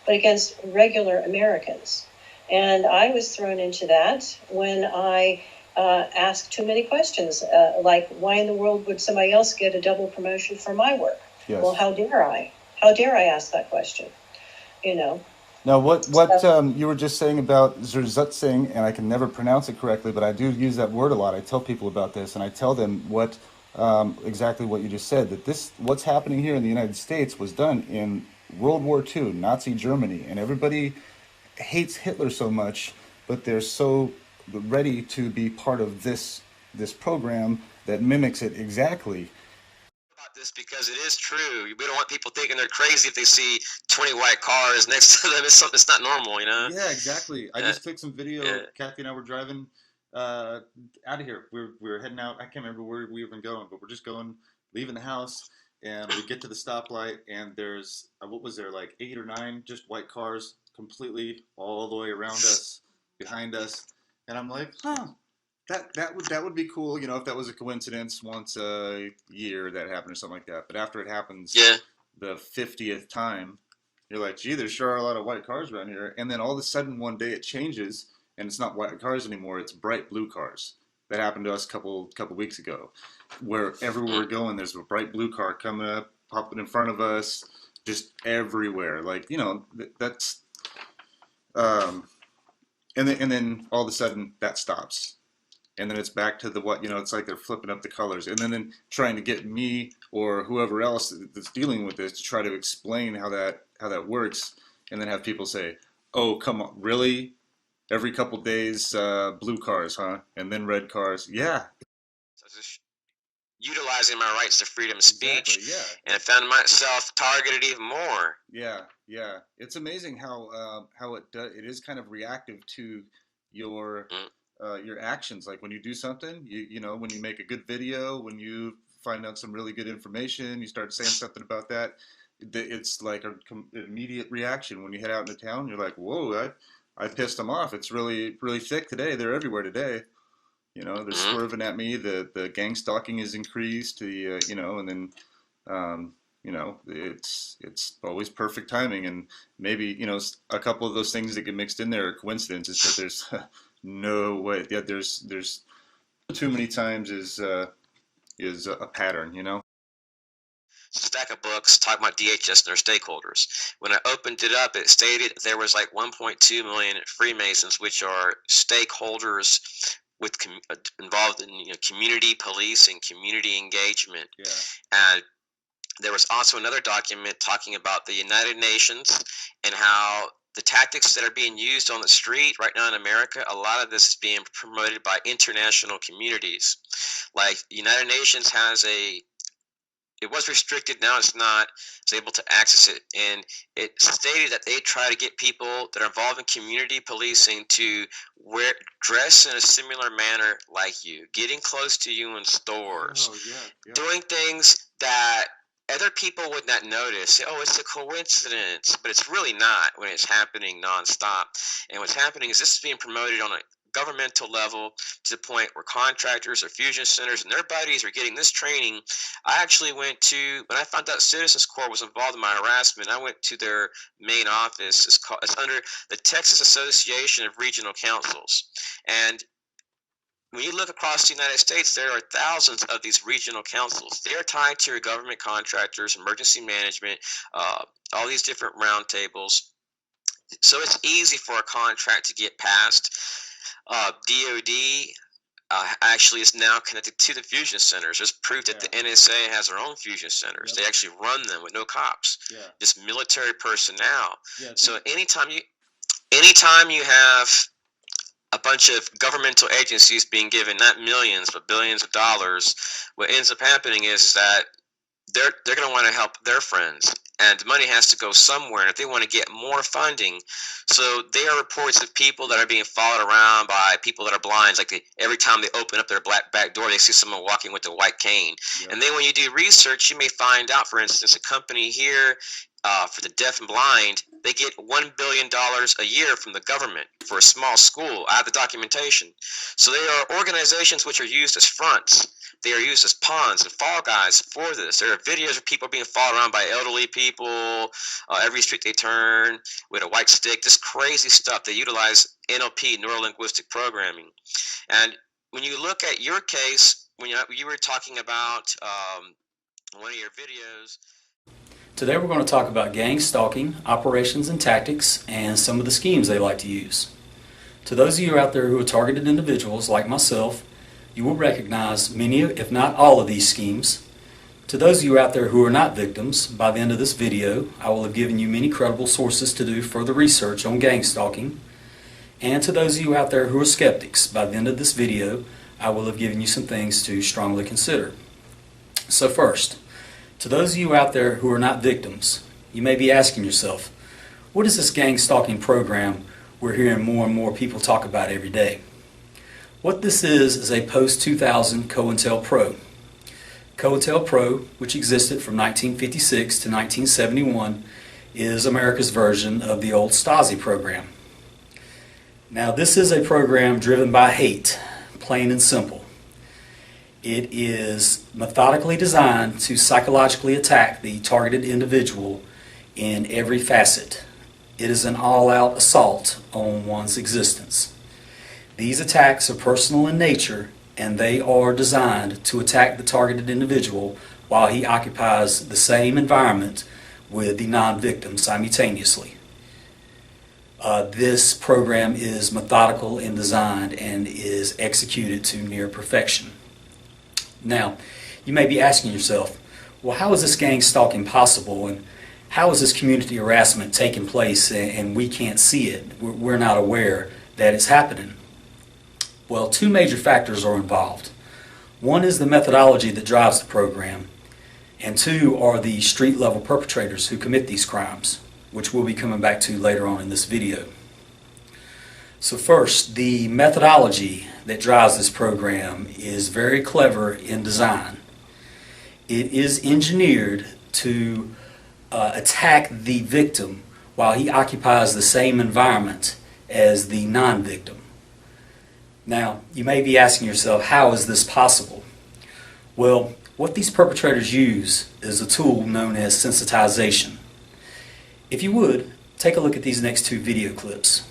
[SPEAKER 11] but against regular Americans. And I was thrown into that when I asked too many questions, like, why in the world would somebody else get a double promotion for my work?
[SPEAKER 1] Yes.
[SPEAKER 11] Well, how dare I? How dare I ask that question? You know?
[SPEAKER 1] Now, what you were just saying about Zerzutzing, and I can never pronounce it correctly, but I do use that word a lot. I tell people about this, and I tell them what exactly what you just said, that what's happening here in the United States was done in World War II, Nazi Germany, and everybody hates Hitler so much, but they're so ready to be part of this program that mimics it exactly.
[SPEAKER 12] About this because it is true. We don't want people thinking they're crazy if they see 20 white cars next to them. It's something that's not normal, you know?
[SPEAKER 1] Yeah, exactly. I just took some video. Yeah. Kathy and I were driving out of here. We were heading out. I can't remember where we were going, but we're just leaving the house, and we get to the stoplight, and there's, what was there, like 8 or 9 just white cars completely all the way around us, behind us. And I'm like, huh. That would be cool, you know, if that was a coincidence once a year that happened or something like that. But after it happens the 50th time, you're like, gee, there sure are a lot of white cars around here. And then all of a sudden one day it changes, and it's not white cars anymore, it's bright blue cars. That happened to us a couple weeks ago, where everywhere we're going, there's a bright blue car coming up, popping in front of us, just everywhere. Like, you know, that's and then all of a sudden that stops. And then it's back to it's like they're flipping up the colors, and then trying to get me or whoever else that's dealing with this to try to explain how that works, and then have people say, "Oh, come on, really? Every couple days, blue cars, huh? And then red cars, yeah."
[SPEAKER 12] So just utilizing my rights to freedom of speech,
[SPEAKER 1] exactly, yeah.
[SPEAKER 12] And I found myself targeted even more.
[SPEAKER 1] Yeah. It's amazing how it is kind of reactive to your actions. Like when you do something, you know, when you make a good video, when you find out some really good information, you start saying something about that, it's like an immediate reaction. When you head out into town, you're like, whoa, I pissed them off. It's really, really thick today. They're everywhere today. You know, they're swerving at me. The gang stalking is increased. You know, and then you know, it's always perfect timing. And maybe, you know, a couple of those things that get mixed in there are coincidences, but there's no way. Yeah, there's too many times is a pattern, you know.
[SPEAKER 12] Stack of books talking about DHS and their stakeholders. When I opened it up, it stated there was like 1.2 million Freemasons, which are stakeholders with involved in community policing, community engagement.
[SPEAKER 1] Yeah.
[SPEAKER 12] And there was also another document talking about the United Nations and how the tactics that are being used on the street right now in America, a lot of this is being promoted by international communities. Like the United Nations has a it was restricted, now it's not. It's able to access it, and it stated that they try to get people that are involved in community policing to dress in a similar manner like you, getting close to you in stores, doing things that other people would not notice. Say, oh, it's a coincidence, but it's really not when it's happening nonstop. And what's happening is this is being promoted on a governmental level to the point where contractors or fusion centers and their buddies are getting this training. I actually went to, when I found out Citizens Corps was involved in my harassment, I went to their main office. It's under the Texas Association of Regional Councils. And when you look across the United States, there are thousands of these regional councils. They're tied to your government contractors, emergency management, all these different roundtables. So it's easy for a contract to get passed. DOD actually is now connected to the fusion centers. There's proof that the NSA has their own fusion centers. They actually run them with no cops, just military personnel. So anytime you have a bunch of governmental agencies being given not millions but billions of dollars, what ends up happening is that they're going to want to help their friends, and the money has to go somewhere. And if they want to get more funding, so there are reports of people that are being followed around by people that are blind. Like every time they open up their back door, they see someone walking with a white cane. And then when you do research, you may find out, for instance, a company here for the deaf and blind, they get $1 billion a year from the government for a small school. I have the documentation. So they are organizations which are used as fronts. They are used as pawns and fall guys for this. There are videos of people being followed around by elderly people, every street they turn with a white stick, just crazy stuff. They utilize NLP, neuro-linguistic programming. And when you look at your case, when you were talking about one of your videos.
[SPEAKER 13] Today we're going to talk about gang stalking, operations and tactics, and some of the schemes they like to use. To those of you out there who are targeted individuals like myself, you will recognize many, if not all, of these schemes. To those of you out there who are not victims, by the end of this video, I will have given you many credible sources to do further research on gang stalking. And to those of you out there who are skeptics, by the end of this video, I will have given you some things to strongly consider. So first, to those of you out there who are not victims, you may be asking yourself, what is this gang stalking program we're hearing more and more people talk about every day? What this is a post-2000 COINTELPRO. COINTELPRO, which existed from 1956 to 1971, is America's version of the old Stasi program. Now, this is a program driven by hate, plain and simple. It is methodically designed to psychologically attack the targeted individual in every facet. It is an all-out assault on one's existence. These attacks are personal in nature, and they are designed to attack the targeted individual while he occupies the same environment with the non-victim simultaneously. This program is methodical in design and is executed to near perfection. Now, you may be asking yourself, well, how is this gang stalking possible, and how is this community harassment taking place and we can't see it? We're not aware that it's happening. Well, two major factors are involved. One is the methodology that drives the program, and two are the street-level perpetrators who commit these crimes, which we'll be coming back to later on in this video. So first, the methodology that drives this program is very clever in design. It is engineered to attack the victim while he occupies the same environment as the non-victim. Now, you may be asking yourself, how is this possible? Well, what these perpetrators use is a tool known as sensitization. If you would, take a look at these next two video clips.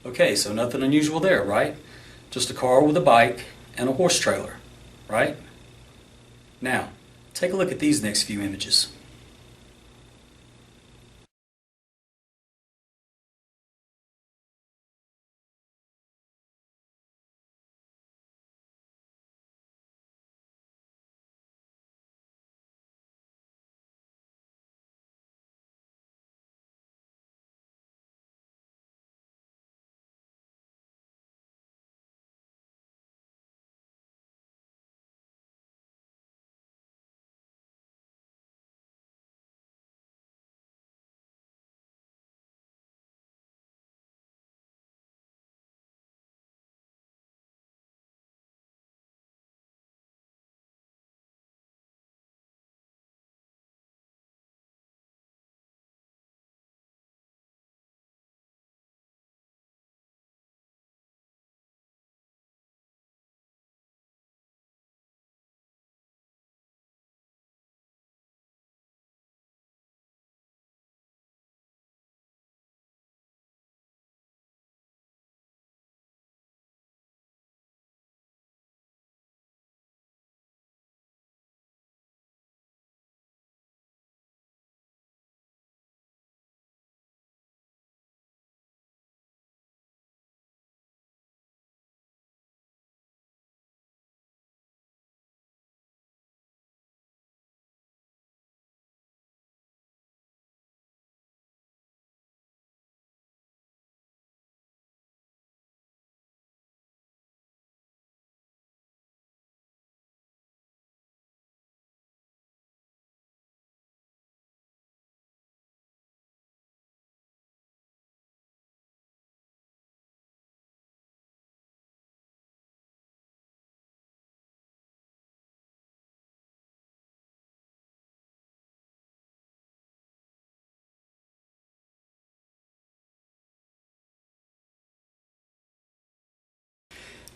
[SPEAKER 13] Okay, so nothing unusual there, right? Just a car with a bike and a horse trailer, right? Now, take a look at these next few images.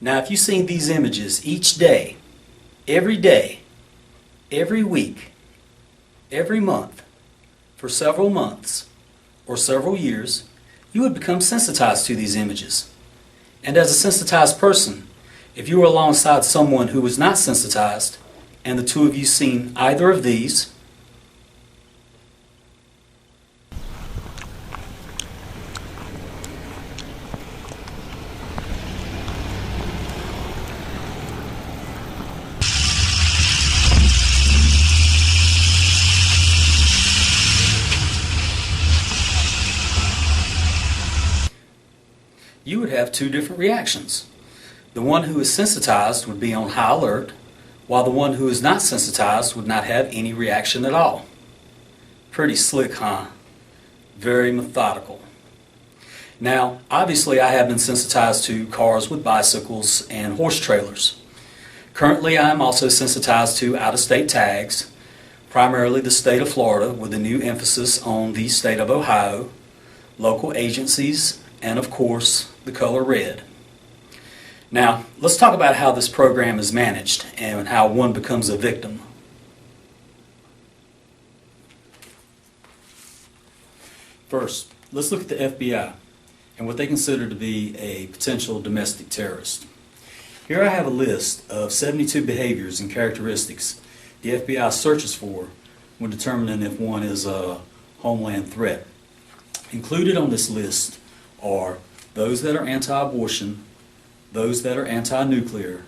[SPEAKER 13] Now, if you've seen these images each day, every week, every month, for several months or several years, you would become sensitized to these images. And as a sensitized person, if you were alongside someone who was not sensitized, and the two of you seen either of these, you would have two different reactions. The one who is sensitized would be on high alert, while the one who is not sensitized would not have any reaction at all. Pretty slick, huh? Very methodical. Now, obviously I have been sensitized to cars with bicycles and horse trailers. Currently I am also sensitized to out-of-state tags, primarily the state of Florida with a new emphasis on the state of Ohio, local agencies, and of course the color red. Now, let's talk about how this program is managed and how one becomes a victim. First, let's look at the FBI and what they consider to be a potential domestic terrorist. Here I have a list of 72 behaviors and characteristics the FBI searches for when determining if one is a homeland threat. Included on this list are those that are anti-abortion, those that are anti-nuclear,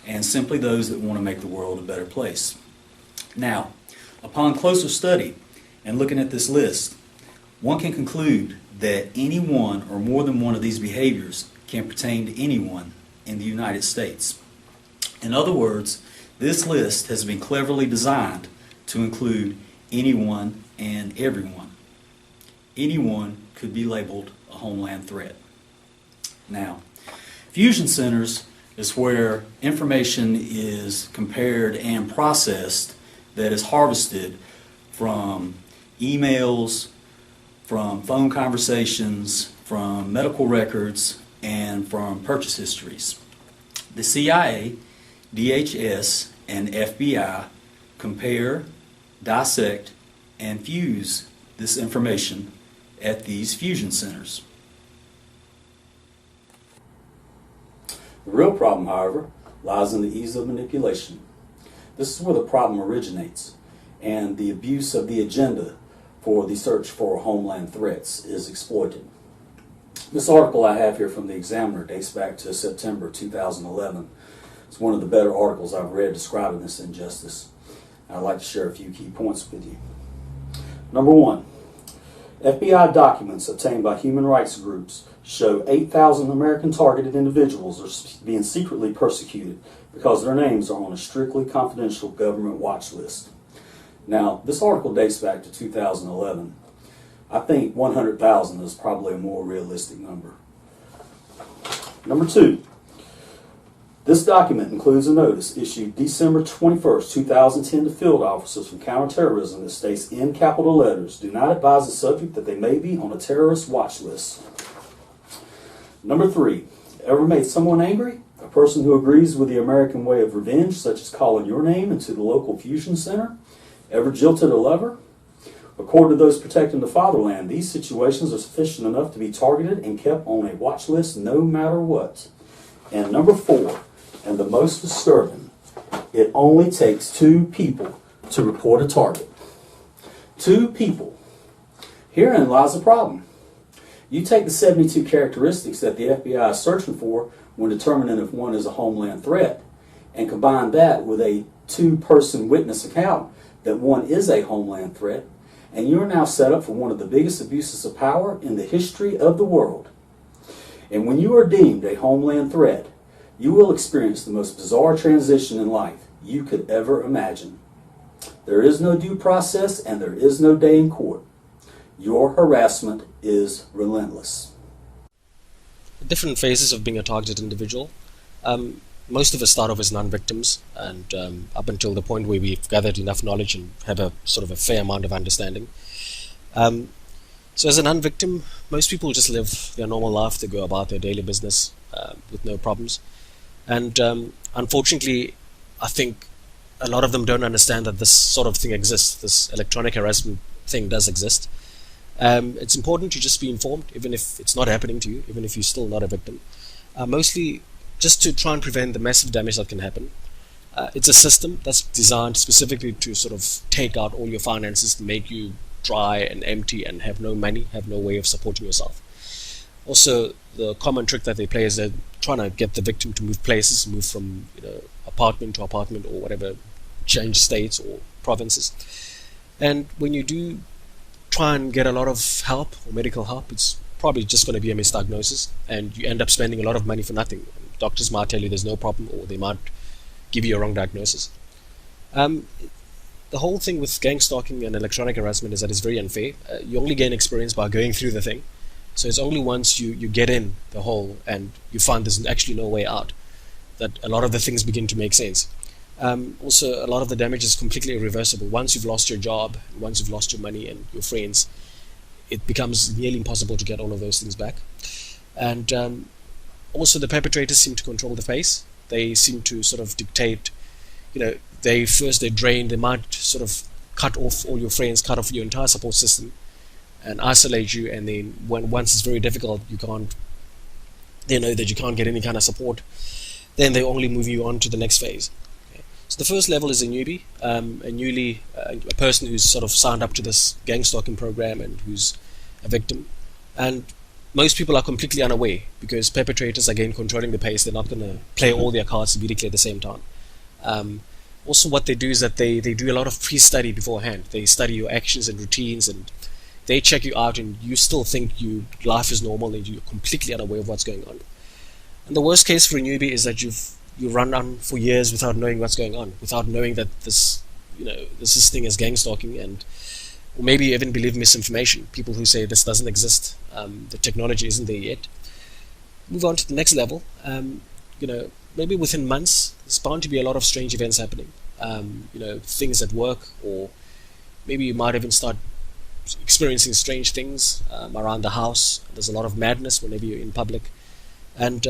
[SPEAKER 13] and simply those that want to make the world a better place. Now, upon closer study and looking at this list, one can conclude that any one or more than one of these behaviors can pertain to anyone in the United States. In other words, this list has been cleverly designed to include anyone and everyone. Anyone could be labeled a homeland threat. Now, fusion centers is where information is compared and processed that is harvested from emails, from phone conversations, from medical records, and from purchase histories. The CIA, DHS, and FBI compare, dissect, and fuse this information at these fusion centers. The real problem, however, lies in the ease of manipulation. This is where the problem originates, and the abuse of the agenda for the search for homeland threats is exploited. This article I have here from the Examiner dates back to September 2011. It's one of the better articles I've read describing this injustice. I'd like to share a few key points with you. Number one, FBI documents obtained by human rights groups show 8,000 American targeted individuals are being secretly persecuted because their names are on a strictly confidential government watch list. Now, this article dates back to 2011. I think 100,000 is probably a more realistic number. Number two, this document includes a notice issued December 21st, 2010 to field officers from counterterrorism that states in capital letters, do not advise the subject that they may be on a terrorist watch list. Number three, ever made someone angry? A person who agrees with the American way of revenge, such as calling your name into the local fusion center? Ever jilted a lover? According to those protecting the fatherland, these situations are sufficient enough to be targeted and kept on a watch list no matter what. And number four, and the most disturbing, it only takes 2 people to report a target. 2 people. Herein lies the problem. You take the 72 characteristics that the FBI is searching for when determining if one is a homeland threat, and combine that with a 2-person witness account that one is a homeland threat, and you're now set up for one of the biggest abuses of power in the history of the world. And when you are deemed a homeland threat, you will experience the most bizarre transition in life you could ever imagine. There is no due process and there is no day in court. Your harassment is relentless.
[SPEAKER 14] Different phases of being a targeted individual. Most of us start off as non-victims, and up until the point where we've gathered enough knowledge and have a sort of a fair amount of understanding. So as a non-victim, most people just live their normal life. They go about their daily business with no problems. And unfortunately, I think a lot of them don't understand that this sort of thing exists. This electronic harassment thing does exist. It's important to just be informed, even if it's not happening to you, even if you're still not a victim. Mostly just to try and prevent the massive damage that can happen. It's a system that's designed specifically to sort of take out all your finances, to make you dry and empty and have no money, have no way of supporting yourself. Also, the common trick that they play is they're trying to get the victim to move places, move from apartment to apartment or whatever, change states or provinces. And when you do try and get a lot of help or medical help, it's probably just going to be a misdiagnosis, and you end up spending a lot of money for nothing. Doctors might tell you there's no problem, or they might give you a wrong diagnosis. The whole thing with gang stalking and electronic harassment is that it's very unfair. You only gain experience by going through the thing. So it's only once you get in the hole and you find there's actually no way out that a lot of the things begin to make sense. Also, a lot of the damage is completely irreversible. Once you've lost your job, once you've lost your money and your friends, it becomes nearly impossible to get all of those things back. And also the perpetrators seem to control the pace. They seem to sort of dictate, they drain, they might sort of cut off all your friends, cut off your entire support system and isolate you, and then once it's very difficult, they know that you can't get any kind of support, then they only move you on to the next phase. Okay. So the first level is a newbie, a person who's sort of signed up to this gang stalking program and who's a victim. And most people are completely unaware because perpetrators, again, controlling the pace. They're not going to play all their cards immediately at the same time. Also, what they do is that they do a lot of pre-study beforehand. They study your actions and routines, and they check you out, and you still think life is normal and you're completely unaware of what's going on. And the worst case for a newbie is that you run on for years without knowing what's going on, without knowing that this thing is gang stalking, and or maybe even believe misinformation. People who say this doesn't exist, the technology isn't there yet. Move on to the next level. Maybe within months, there's bound to be a lot of strange events happening. Things at work, or maybe you might even start experiencing strange things around the house. There's a lot of madness whenever you're in public, and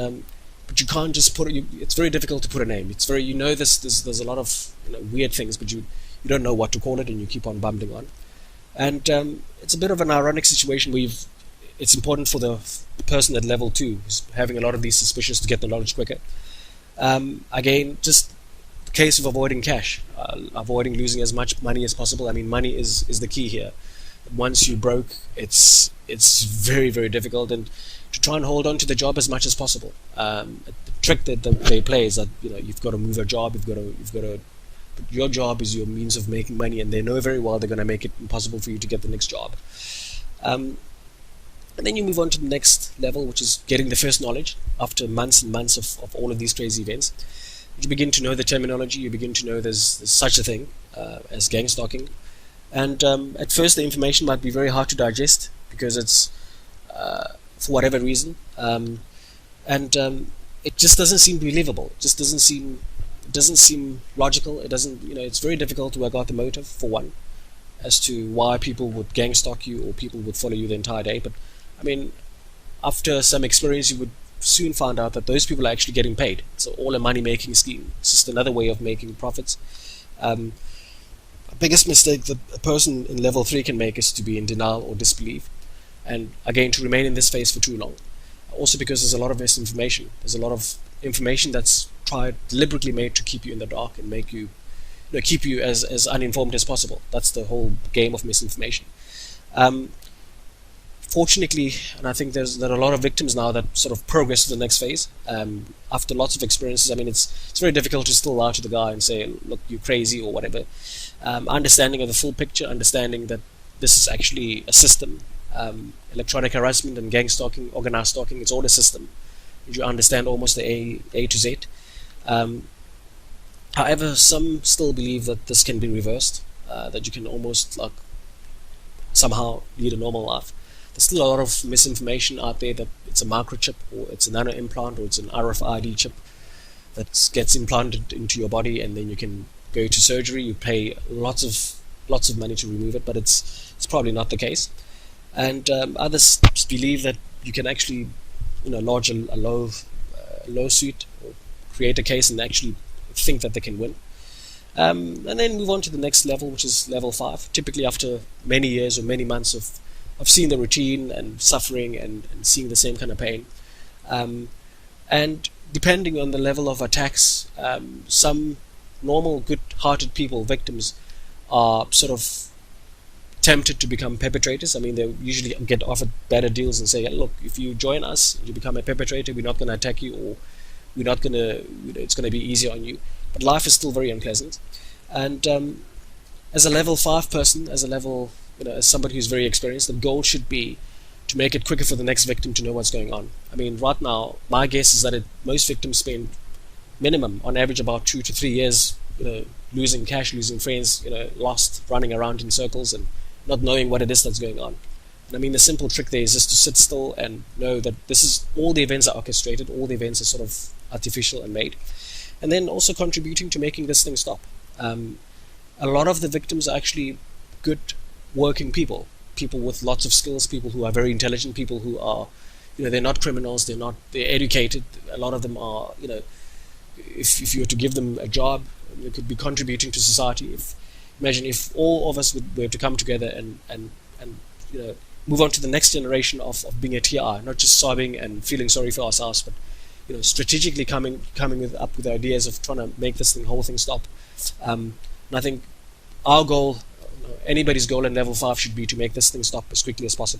[SPEAKER 14] but you can't just put it. It's very difficult to put a name. It's very there's a lot of weird things, but you don't know what to call it, and you keep on bumbling on. And it's a bit of an ironic situation where it's important for the person at level 2 who's having a lot of these suspicions to get the knowledge quicker. Again, just the case of avoiding cash, avoiding losing as much money as possible. I mean, money is the key here. Once you broke, it's very, very difficult, and to try and hold on to the job as much as possible. The trick that they play is that you've got to move a job, you've got to. But your job is your means of making money, and they know very well they're going to make it impossible for you to get the next job. And then you move on to the next level, which is getting the first knowledge after months and months of all of these crazy events. You begin to know the terminology, you begin to know there's such a thing as gang stalking. And at first the information might be very hard to digest because it's for whatever reason. It just doesn't seem believable. It just doesn't seem logical. It doesn't, it's very difficult to work out the motive, for one, as to why people would gang stalk you or people would follow you the entire day. But I mean, after some experience, you would soon find out that those people are actually getting paid. It's all a money-making scheme. It's just another way of making profits. The biggest mistake that a person in level 3 can make is to be in denial or disbelief, and again, to remain in this phase for too long. Also because there's a lot of misinformation. There's a lot of information that's deliberately made to keep you in the dark and make you, keep you as uninformed as possible. That's the whole game of misinformation. Fortunately, and I think there are a lot of victims now that sort of progress to the next phase. After lots of experiences, I mean, it's very difficult to still lie to the guy and say, look, you're crazy or whatever. Understanding of the full picture, understanding that this is actually a system. Electronic harassment and gang stalking, organized stalking, it's all a system. You understand almost the A to Z. However, some still believe that this can be reversed, that you can almost somehow lead a normal life. There's still a lot of misinformation out there that it's a microchip, or it's a nano implant, or it's an RFID chip that gets implanted into your body, and then you can go to surgery. You pay lots of money to remove it, but it's probably not the case. And others believe that you can actually lodge a lawsuit or create a case and actually think that they can win. And then move on to the next level, which is level 5, typically after many years or many months of seeing the routine and suffering and seeing the same kind of pain. And depending on the level of attacks, some normal, good-hearted people, victims, are sort of tempted to become perpetrators. I mean, they usually get offered better deals and say, look, if you join us, you become a perpetrator, we're not going to attack you, or we're not going to, it's going to be easier on you. But life is still very unpleasant. And as a level 5 person, as somebody who's very experienced, the goal should be to make it quicker for the next victim to know what's going on. I mean, right now, my guess is that most victims spend minimum, on average, about 2 to 3 years, losing cash, losing friends, lost, running around in circles and not knowing what it is that's going on. And I mean, the simple trick there is just to sit still and know that all the events are orchestrated, all the events are sort of artificial and made. And then also contributing to making this thing stop. A lot of the victims are actually good working people with lots of skills, people who are very intelligent, people who are, they're not criminals, they're educated. A lot of them are, if you were to give them a job, they could be contributing to society. Imagine if all of us were to come together and move on to the next generation of being a TR, not just sobbing and feeling sorry for ourselves, but strategically coming up with ideas of trying to make this whole thing stop. And I think our goal, anybody's goal in level 5 should be to make this thing stop as quickly as possible.